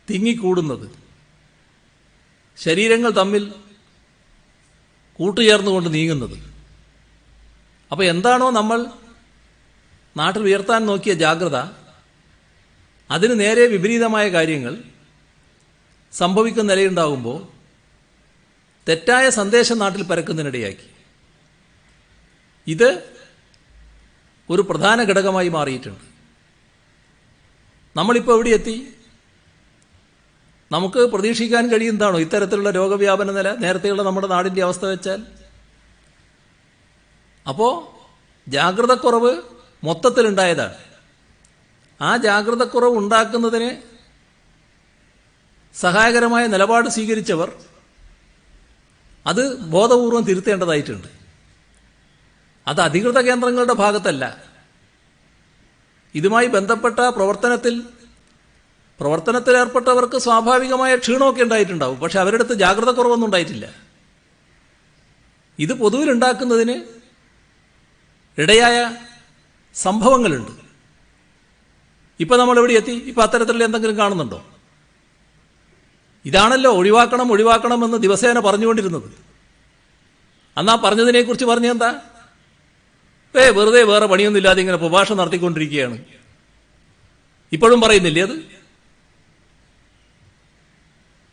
തിങ്ങിക്കൂടുന്നത്, ശരീരങ്ങൾ തമ്മിൽ കൂട്ടുചേർന്നുകൊണ്ട് നീങ്ങുന്നത്. അപ്പോൾ എന്താണോ നമ്മൾ നാട്ടിൽ ഉയർത്താൻ നോക്കിയ ജാഗ്രത, അതിന് നേരെ വിപരീതമായ കാര്യങ്ങൾ സംഭവിക്കുന്ന നിലയുണ്ടാകുമ്പോൾ തെറ്റായ സന്ദേശം നാട്ടിൽ പരക്കുന്നതിനിടയാക്കി. ഇത് ഒരു പ്രധാന ഘടകമായി മാറിയിട്ടുണ്ട്. നമ്മളിപ്പോൾ എവിടെ എത്തി? നമുക്ക് പ്രതീക്ഷിക്കാൻ കഴിയുന്നതാണോ ഇത്തരത്തിലുള്ള രോഗവ്യാപന നില നേരത്തെയുള്ള നമ്മുടെ നാടിൻ്റെ അവസ്ഥ വെച്ചാൽ? അപ്പോൾ ജാഗ്രതക്കുറവ് മൊത്തത്തിലുണ്ടായതാണ്. ആ ജാഗ്രതക്കുറവ് ഉണ്ടാക്കുന്നതിന് സഹായകരമായ നിലപാട് സ്വീകരിച്ചവർ അത് ബോധപൂർവം തിരുത്തേണ്ടതായിട്ടുണ്ട്. അത് അധികൃത കേന്ദ്രങ്ങളുടെ ഭാഗത്തല്ല. ഇതുമായി ബന്ധപ്പെട്ട പ്രവർത്തനത്തിലേർപ്പെട്ടവർക്ക് സ്വാഭാവികമായ ക്ഷീണമൊക്കെ ഉണ്ടായിട്ടുണ്ടാവും. പക്ഷെ അവരുടെ അടുത്ത് ജാഗ്രത കുറവൊന്നും ഉണ്ടായിട്ടില്ല. ഇത് പൊതുവിലുണ്ടാക്കുന്നതിന് ഇടയായ സംഭവങ്ങളുണ്ട്. ഇപ്പം നമ്മൾ എവിടെ എത്തി? ഇപ്പം അത്തരത്തിലുള്ള എന്തെങ്കിലും കാണുന്നുണ്ടോ? ഇതാണല്ലോ ഒഴിവാക്കണം എന്ന് ദിവസേന പറഞ്ഞുകൊണ്ടിരുന്നത്. അന്നാ പറഞ്ഞതിനെക്കുറിച്ച് പറഞ്ഞെന്താ? വെറുതെ വേറെ പണിയൊന്നുമില്ലാതെ ഇങ്ങനെ പ്രഭാഷണം നടത്തിക്കൊണ്ടിരിക്കുകയാണ്. ഇപ്പോഴും പറയുന്നില്ലേ അത്?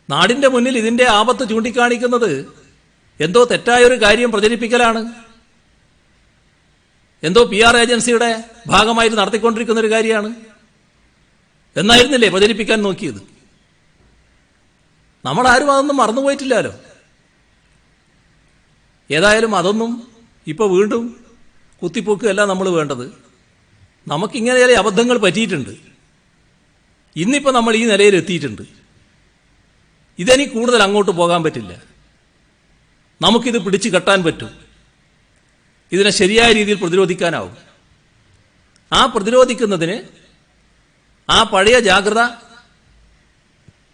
നാടിന്റെ മുന്നിൽ ഇതിന്റെ ആപത്ത് ചൂണ്ടിക്കാണിക്കുന്നത് എന്തോ തെറ്റായൊരു കാര്യം പ്രചരിപ്പിക്കലാണ്, എന്തോ PR ഏജൻസിയുടെ ഭാഗമായിട്ട് നടത്തിക്കൊണ്ടിരിക്കുന്ന ഒരു കാര്യമാണ്. എന്നായിരുന്നില്ലേ പ്രചരിപ്പിക്കാൻ നോക്കിയത്? നമ്മളാരും അതൊന്നും മറന്നുപോയിട്ടില്ലല്ലോ. ഏതായാലും അതൊന്നും ഇപ്പോൾ വീണ്ടും കുത്തിപ്പൊക്കുകയല്ല നമ്മൾ വേണ്ടത്. നമുക്കിങ്ങനെ ചില അബദ്ധങ്ങൾ പറ്റിയിട്ടുണ്ട്. ഇന്നിപ്പോൾ നമ്മൾ ഈ നിലയിൽ എത്തിയിട്ടുണ്ട്. ഇതെനി കൂടുതൽ അങ്ങോട്ട് പോകാൻ പറ്റില്ല. നമുക്കിത് പിടിച്ചു കെട്ടാൻ പറ്റും. ഇതിനെ ശരിയായ രീതിയിൽ പ്രതിരോധിക്കാനാവും. ആ പ്രതിരോധിക്കുന്നതിന് ആ പഴയ ജാഗ്രത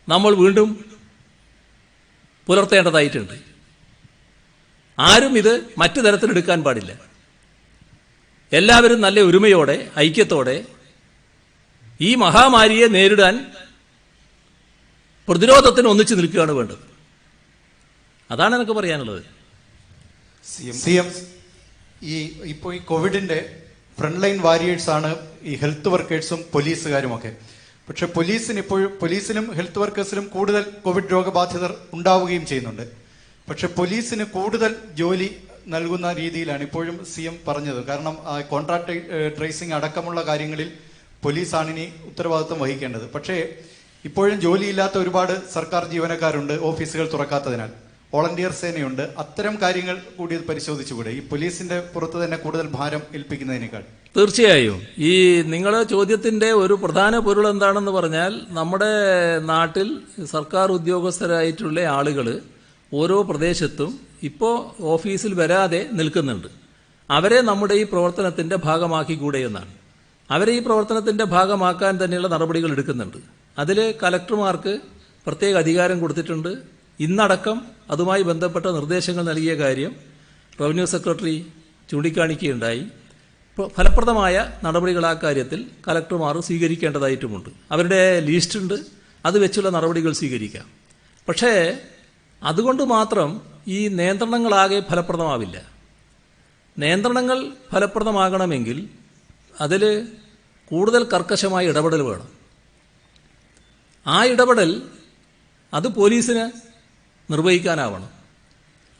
നമ്മൾ വീണ്ടും പുലർത്തേണ്ടതായിട്ടുണ്ട്. ആരും ഇത് മറ്റു തരത്തിലെടുക്കാൻ പാടില്ല. എല്ലാവരും നല്ല ഒരുമയോടെ ഐക്യത്തോടെ ഈ മഹാമാരിയെ നേരിടാൻ പ്രതിരോധത്തിന് ഒന്നിച്ചു നിൽക്കുകയാണ് വേണ്ടത്. അതാണ് എനിക്ക് പറയാനുള്ളത്. CM ഇപ്പോൾ ഈ കോവിഡിന്റെ ഫ്രണ്ട് ലൈൻ വാരിയേഴ്സ് ആണ് ഈ ഹെൽത്ത് വർക്കേഴ്സും പോലീസുകാരും ഒക്കെ. പക്ഷെ പോലീസിനും ഹെൽത്ത് വർക്കേഴ്സിനും കൂടുതൽ കോവിഡ് രോഗബാധിതർ ഉണ്ടാവുകയും ചെയ്യുന്നുണ്ട്. പക്ഷെ പോലീസിന് കൂടുതൽ ജോലി നൽകുന്ന രീതിയിലാണ് ഇപ്പോഴും CM പറഞ്ഞത്. കാരണം കോൺട്രാക്ട് ട്രേസിംഗ് അടക്കമുള്ള കാര്യങ്ങളിൽ പോലീസാണ് ഇനി ഉത്തരവാദിത്വം വഹിക്കേണ്ടത്. പക്ഷേ ഇപ്പോഴും ജോലിയില്ലാത്ത ഒരുപാട് സർക്കാർ ജീവനക്കാരുണ്ട്, ഓഫീസുകൾ തുറക്കാത്തതിനാൽ. വോളണ്ടിയർ സേനയുണ്ട്. അത്തരം കാര്യങ്ങൾ കൂടി പരിശോധിച്ചുകൂടെ, ഈ പോലീസിന്റെ പുറത്ത് തന്നെ കൂടുതൽ ഭാരം ഏൽപ്പിക്കുന്നതിനേക്കാൾ? തീർച്ചയായും ഈ നിങ്ങളുടെ ചോദ്യത്തിന്റെ ഒരു പ്രധാന പൊരുൾ എന്താണെന്ന് പറഞ്ഞാൽ, നമ്മുടെ നാട്ടിൽ സർക്കാർ ഉദ്യോഗസ്ഥരായിട്ടുള്ള ആളുകൾ ഓരോ പ്രദേശത്തും ഇപ്പോൾ ഓഫീസിൽ വരാതെ നിൽക്കുന്നുണ്ട്. അവരെ നമ്മുടെ ഈ പ്രവർത്തനത്തിന്റെ ഭാഗമാക്കിക്കൂടെ എന്നാണ്. അവരെ ഈ പ്രവർത്തനത്തിന്റെ ഭാഗമാക്കാൻ തന്നെയുള്ള നടപടികൾ എടുക്കുന്നുണ്ട്. അതിൽ കലക്ടർമാർക്ക് പ്രത്യേക അധികാരം കൊടുത്തിട്ടുണ്ട്. ഇന്നടക്കം അതുമായി ബന്ധപ്പെട്ട നിർദ്ദേശങ്ങൾ നൽകിയ കാര്യം റവന്യൂ സെക്രട്ടറി ചൂണ്ടിക്കാണിക്കുകയുണ്ടായി. ഫലപ്രദമായ നടപടികൾ ആ കാര്യത്തിൽ കലക്ടർമാർ സ്വീകരിക്കേണ്ടതായിട്ടുമുണ്ട്. അവരുടെ ലിസ്റ്റുണ്ട്, അത് വെച്ചുള്ള നടപടികൾ സ്വീകരിക്കാം. പക്ഷേ അതുകൊണ്ട് മാത്രം ഈ നിയന്ത്രണങ്ങളാകെ ഫലപ്രദമാവില്ല. നിയന്ത്രണങ്ങൾ ഫലപ്രദമാകണമെങ്കിൽ അതിൽ കൂടുതൽ കർക്കശമായ ഇടപെടൽ വേണം. ആ ഇടപെടൽ അത് പോലീസിന് നിർവഹിക്കാനാവണം.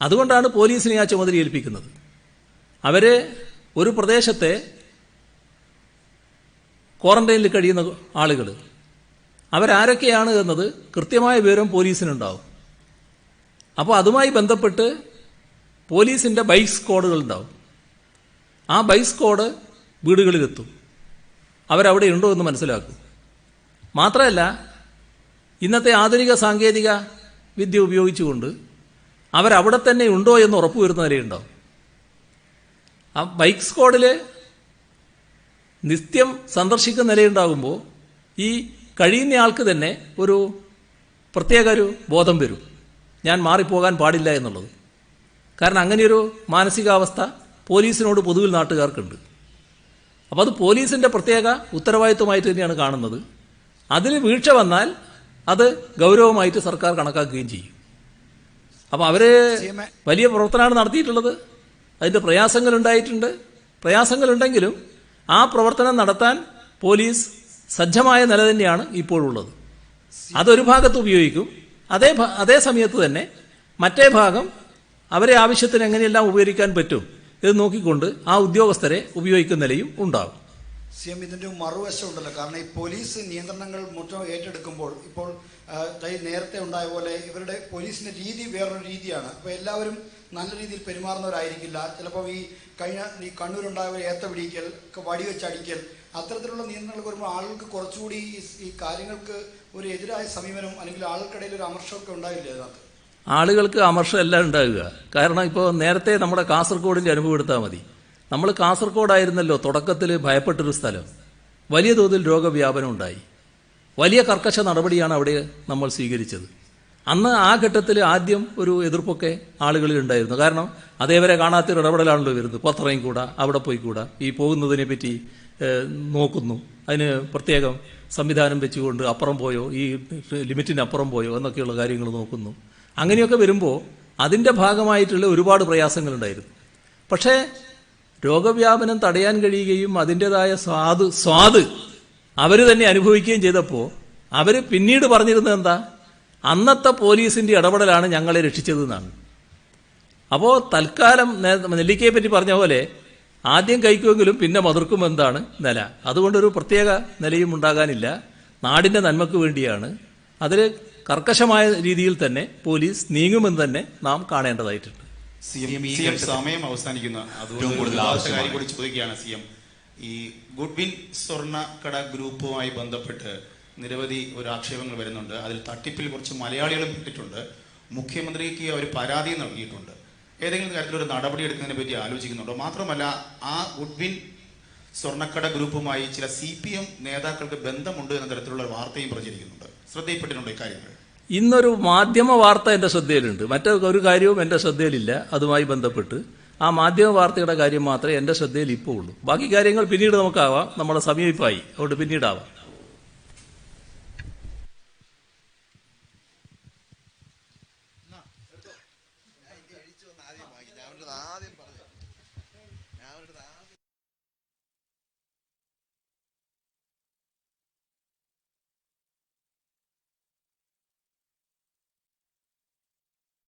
അതുകൊണ്ടാണ് പോലീസിനെ ആ ചുമതല ഏൽപ്പിക്കുന്നത്. അവര് ഒരു പ്രദേശത്തെ ക്വാറന്റൈനിൽ കഴിയുന്ന ആളുകൾ അവരാരൊക്കെയാണ് എന്നത് കൃത്യമായ വിവരം പോലീസിനുണ്ടാവും. അപ്പോൾ അതുമായി ബന്ധപ്പെട്ട് പോലീസിൻ്റെ ബൈക്ക് സ്ക്വാഡുകൾ ഉണ്ടാവും. ആ ബൈക്ക് സ്ക്വാഡ് വീടുകളിലെത്തും. അവരവിടെ ഉണ്ടോ എന്ന് മനസ്സിലാക്കും. മാത്രമല്ല, ഇന്നത്തെ ആധുനിക സാങ്കേതിക വിദ്യ ഉപയോഗിച്ചുകൊണ്ട് അവരവിടെ തന്നെ ഉണ്ടോ എന്ന് ഉറപ്പുവരുന്ന നിലയുണ്ടാവും. ആ ബൈക്ക് സ്ക്വാഡിൽ നിത്യം സന്ദർശിക്കുന്ന നിലയുണ്ടാകുമ്പോൾ ഈ കഴിയുന്നയാൾക്ക് തന്നെ ഒരു പ്രത്യേക ഒരു ബോധം വരും, ഞാൻ മാറിപ്പോകാൻ പാടില്ല എന്നുള്ളത്. കാരണം അങ്ങനെയൊരു മാനസികാവസ്ഥ പോലീസിനോട് പൊതുവിൽ നാട്ടുകാർക്കുണ്ട്. അപ്പോൾ അത് പോലീസിൻ്റെ പ്രത്യേക ഉത്തരവാദിത്വമായിട്ട് തന്നെയാണ് കാണുന്നത്. അതിന് വീഴ്ച വന്നാൽ അത് ഗൗരവമായിട്ട് സർക്കാർ കണക്കാക്കുകയും ചെയ്യും. അപ്പോൾ അവർ വലിയ പ്രവർത്തനമാണ് നടത്തിയിട്ടുള്ളത്. അതിൻ്റെ പ്രയാസങ്ങളുണ്ടായിട്ടുണ്ട്. പ്രയാസങ്ങളുണ്ടെങ്കിലും ആ പ്രവർത്തനം നടത്താൻ പോലീസ് സജ്ജമായ നില തന്നെയാണ് ഇപ്പോഴുള്ളത്. അതൊരു ഭാഗത്ത് ഉപയോഗിക്കും. അതേ സമയത്ത് തന്നെ മറ്റേ ഭാഗം അവരെ ആവശ്യത്തിന് എങ്ങനെയെല്ലാം ഉപകരിക്കാൻ പറ്റും ഇത് നോക്കിക്കൊണ്ട് ആ ഉദ്യോഗസ്ഥരെ ഉപയോഗിക്കുന്ന നിലയും ഉണ്ടാകും. CM ഇതിന്റെ മറുവശം ഉണ്ടല്ലോ. കാരണം ഈ പോലീസ് നിയന്ത്രണങ്ങൾ മൊത്തം ഏറ്റെടുക്കുമ്പോൾ ഇപ്പോൾ നേരത്തെ ഉണ്ടായ പോലെ ഇവരുടെ പോലീസിന്റെ രീതി വേറൊരു രീതിയാണ്. അപ്പോൾ എല്ലാവരും നല്ല രീതിയിൽ പെരുമാറുന്നവരായിരിക്കില്ല. ചിലപ്പോൾ ഈ കണ്ണൂരുണ്ടായ ഏത്ത പിടിക്കൽ, വടിവെച്ചടിക്കൽ, അത്തരത്തിലുള്ള നിയന്ത്രണങ്ങൾ വരുമ്പോൾ ആളുകൾക്ക് കുറച്ചുകൂടി ഈ കാര്യങ്ങൾക്ക് ഒരു എതിരായ സമീപനം അല്ലെങ്കിൽ ആൾക്കിടയിൽ ഒരു അമർഷമൊക്കെ ഉണ്ടാവില്ലേ അതിനകത്ത്? ആളുകൾക്ക് അമർഷമല്ല ഉണ്ടാകുക. കാരണം ഇപ്പോൾ നേരത്തെ നമ്മുടെ കാസർഗോഡിൻ്റെ അനുഭവം എടുത്താൽ മതി. നമ്മൾ കാസർഗോഡായിരുന്നല്ലോ തുടക്കത്തിൽ ഭയപ്പെട്ടൊരു സ്ഥലം. വലിയ തോതിൽ രോഗവ്യാപനം ഉണ്ടായി. വലിയ കർക്കശ നടപടിയാണ് അവിടെ നമ്മൾ സ്വീകരിച്ചത്. അന്ന് ആ ഘട്ടത്തിൽ ആദ്യം ഒരു എതിർപ്പൊക്കെ ആളുകളിൽ ഉണ്ടായിരുന്നു. കാരണം അതേവരെ കാണാത്തൊരു ഇടപെടലാണല്ലോ വരുന്നത്. പുറത്തിറങ്ങിക്കൂടാ, അവിടെ പോയിക്കൂടാ, ഈ പോകുന്നതിനെ പറ്റി നോക്കുന്നു, അതിന് പ്രത്യേകം സംവിധാനം വെച്ചുകൊണ്ട് അപ്പുറം പോയോ, ഈ ലിമിറ്റിനപ്പുറം പോയോ എന്നൊക്കെയുള്ള കാര്യങ്ങൾ നോക്കുന്നു. അങ്ങനെയൊക്കെ വരുമ്പോൾ അതിൻ്റെ ഭാഗമായിട്ടുള്ള ഒരുപാട് പ്രയാസങ്ങളുണ്ടായിരുന്നു. പക്ഷേ രോഗവ്യാപനം തടയാൻ കഴിയുകയും അതിൻ്റെതായ സ്വാദ് അവർ തന്നെ അനുഭവിക്കുകയും ചെയ്തപ്പോൾ അവർ പിന്നീട് പറഞ്ഞിരുന്നത് എന്താ, അന്നത്തെ പോലീസിൻ്റെ ഇടപെടലാണ് ഞങ്ങളെ രക്ഷിച്ചതെന്നാണ്. അപ്പോൾ തൽക്കാലം നെല്ലിക്കയെ പറ്റി പറഞ്ഞ പോലെ ആദ്യം കഴിക്കുമെങ്കിലും പിന്നെ മതിർക്കും എന്താണ് നില. അതുകൊണ്ടൊരു പ്രത്യേക നിലയും ഉണ്ടാകാനില്ല. നാടിൻ്റെ നന്മയ്ക്ക് വേണ്ടിയാണ്. അതിൽ കർക്കശമായ രീതിയിൽ തന്നെ പോലീസ് നീങ്ങുമെന്ന് തന്നെ നാം കാണേണ്ടതായിട്ടുണ്ട്. CM സമയം അവസാനിക്കുന്ന അതുകൊണ്ട് കൂടുതൽ കാര്യം കൂടി ചോദിക്കുകയാണ്. CM, ഈ ഗുഡ്വിൻ സ്വർണ്ണക്കട ഗ്രൂപ്പുമായി ബന്ധപ്പെട്ട് നിരവധി ആക്ഷേപങ്ങൾ വരുന്നുണ്ട്. അതിൽ തട്ടിപ്പിൽ കുറച്ച് മലയാളികളും പെട്ടിട്ടുണ്ട്. മുഖ്യമന്ത്രിക്ക് അവർ പരാതി നൽകിയിട്ടുണ്ട്. ഏതെങ്കിലും തരത്തിലൊരു നടപടി എടുക്കുന്നതിനെ പറ്റി ആലോചിക്കുന്നുണ്ടോ? മാത്രമല്ല, ആ ഗുഡ്വിൻ സ്വർണ്ണക്കട ഗ്രൂപ്പുമായി ചില CPM നേതാക്കൾക്ക് ബന്ധമുണ്ട് എന്ന തരത്തിലുള്ള വാർത്തയും പ്രചരിക്കുന്നുണ്ട്. ശ്രദ്ധയിൽപ്പെട്ടിട്ടുണ്ടോ ഇക്കാര്യങ്ങൾ? ഇന്നൊരു മാധ്യമ വാർത്ത എൻ്റെ ശ്രദ്ധയിലുണ്ട്. മറ്റൊരു കാര്യവും എൻ്റെ ശ്രദ്ധയിലില്ല അതുമായി ബന്ധപ്പെട്ട്. ആ മാധ്യമ വാർത്തയുടെ കാര്യം മാത്രമേ എൻ്റെ ശ്രദ്ധയിൽ ഇപ്പോൾ ഉള്ളൂ. ബാക്കി കാര്യങ്ങൾ പിന്നീട് നമുക്കാവാം. നമ്മുടെ സമീപമായി അതുകൊണ്ട് പിന്നീടാവാം.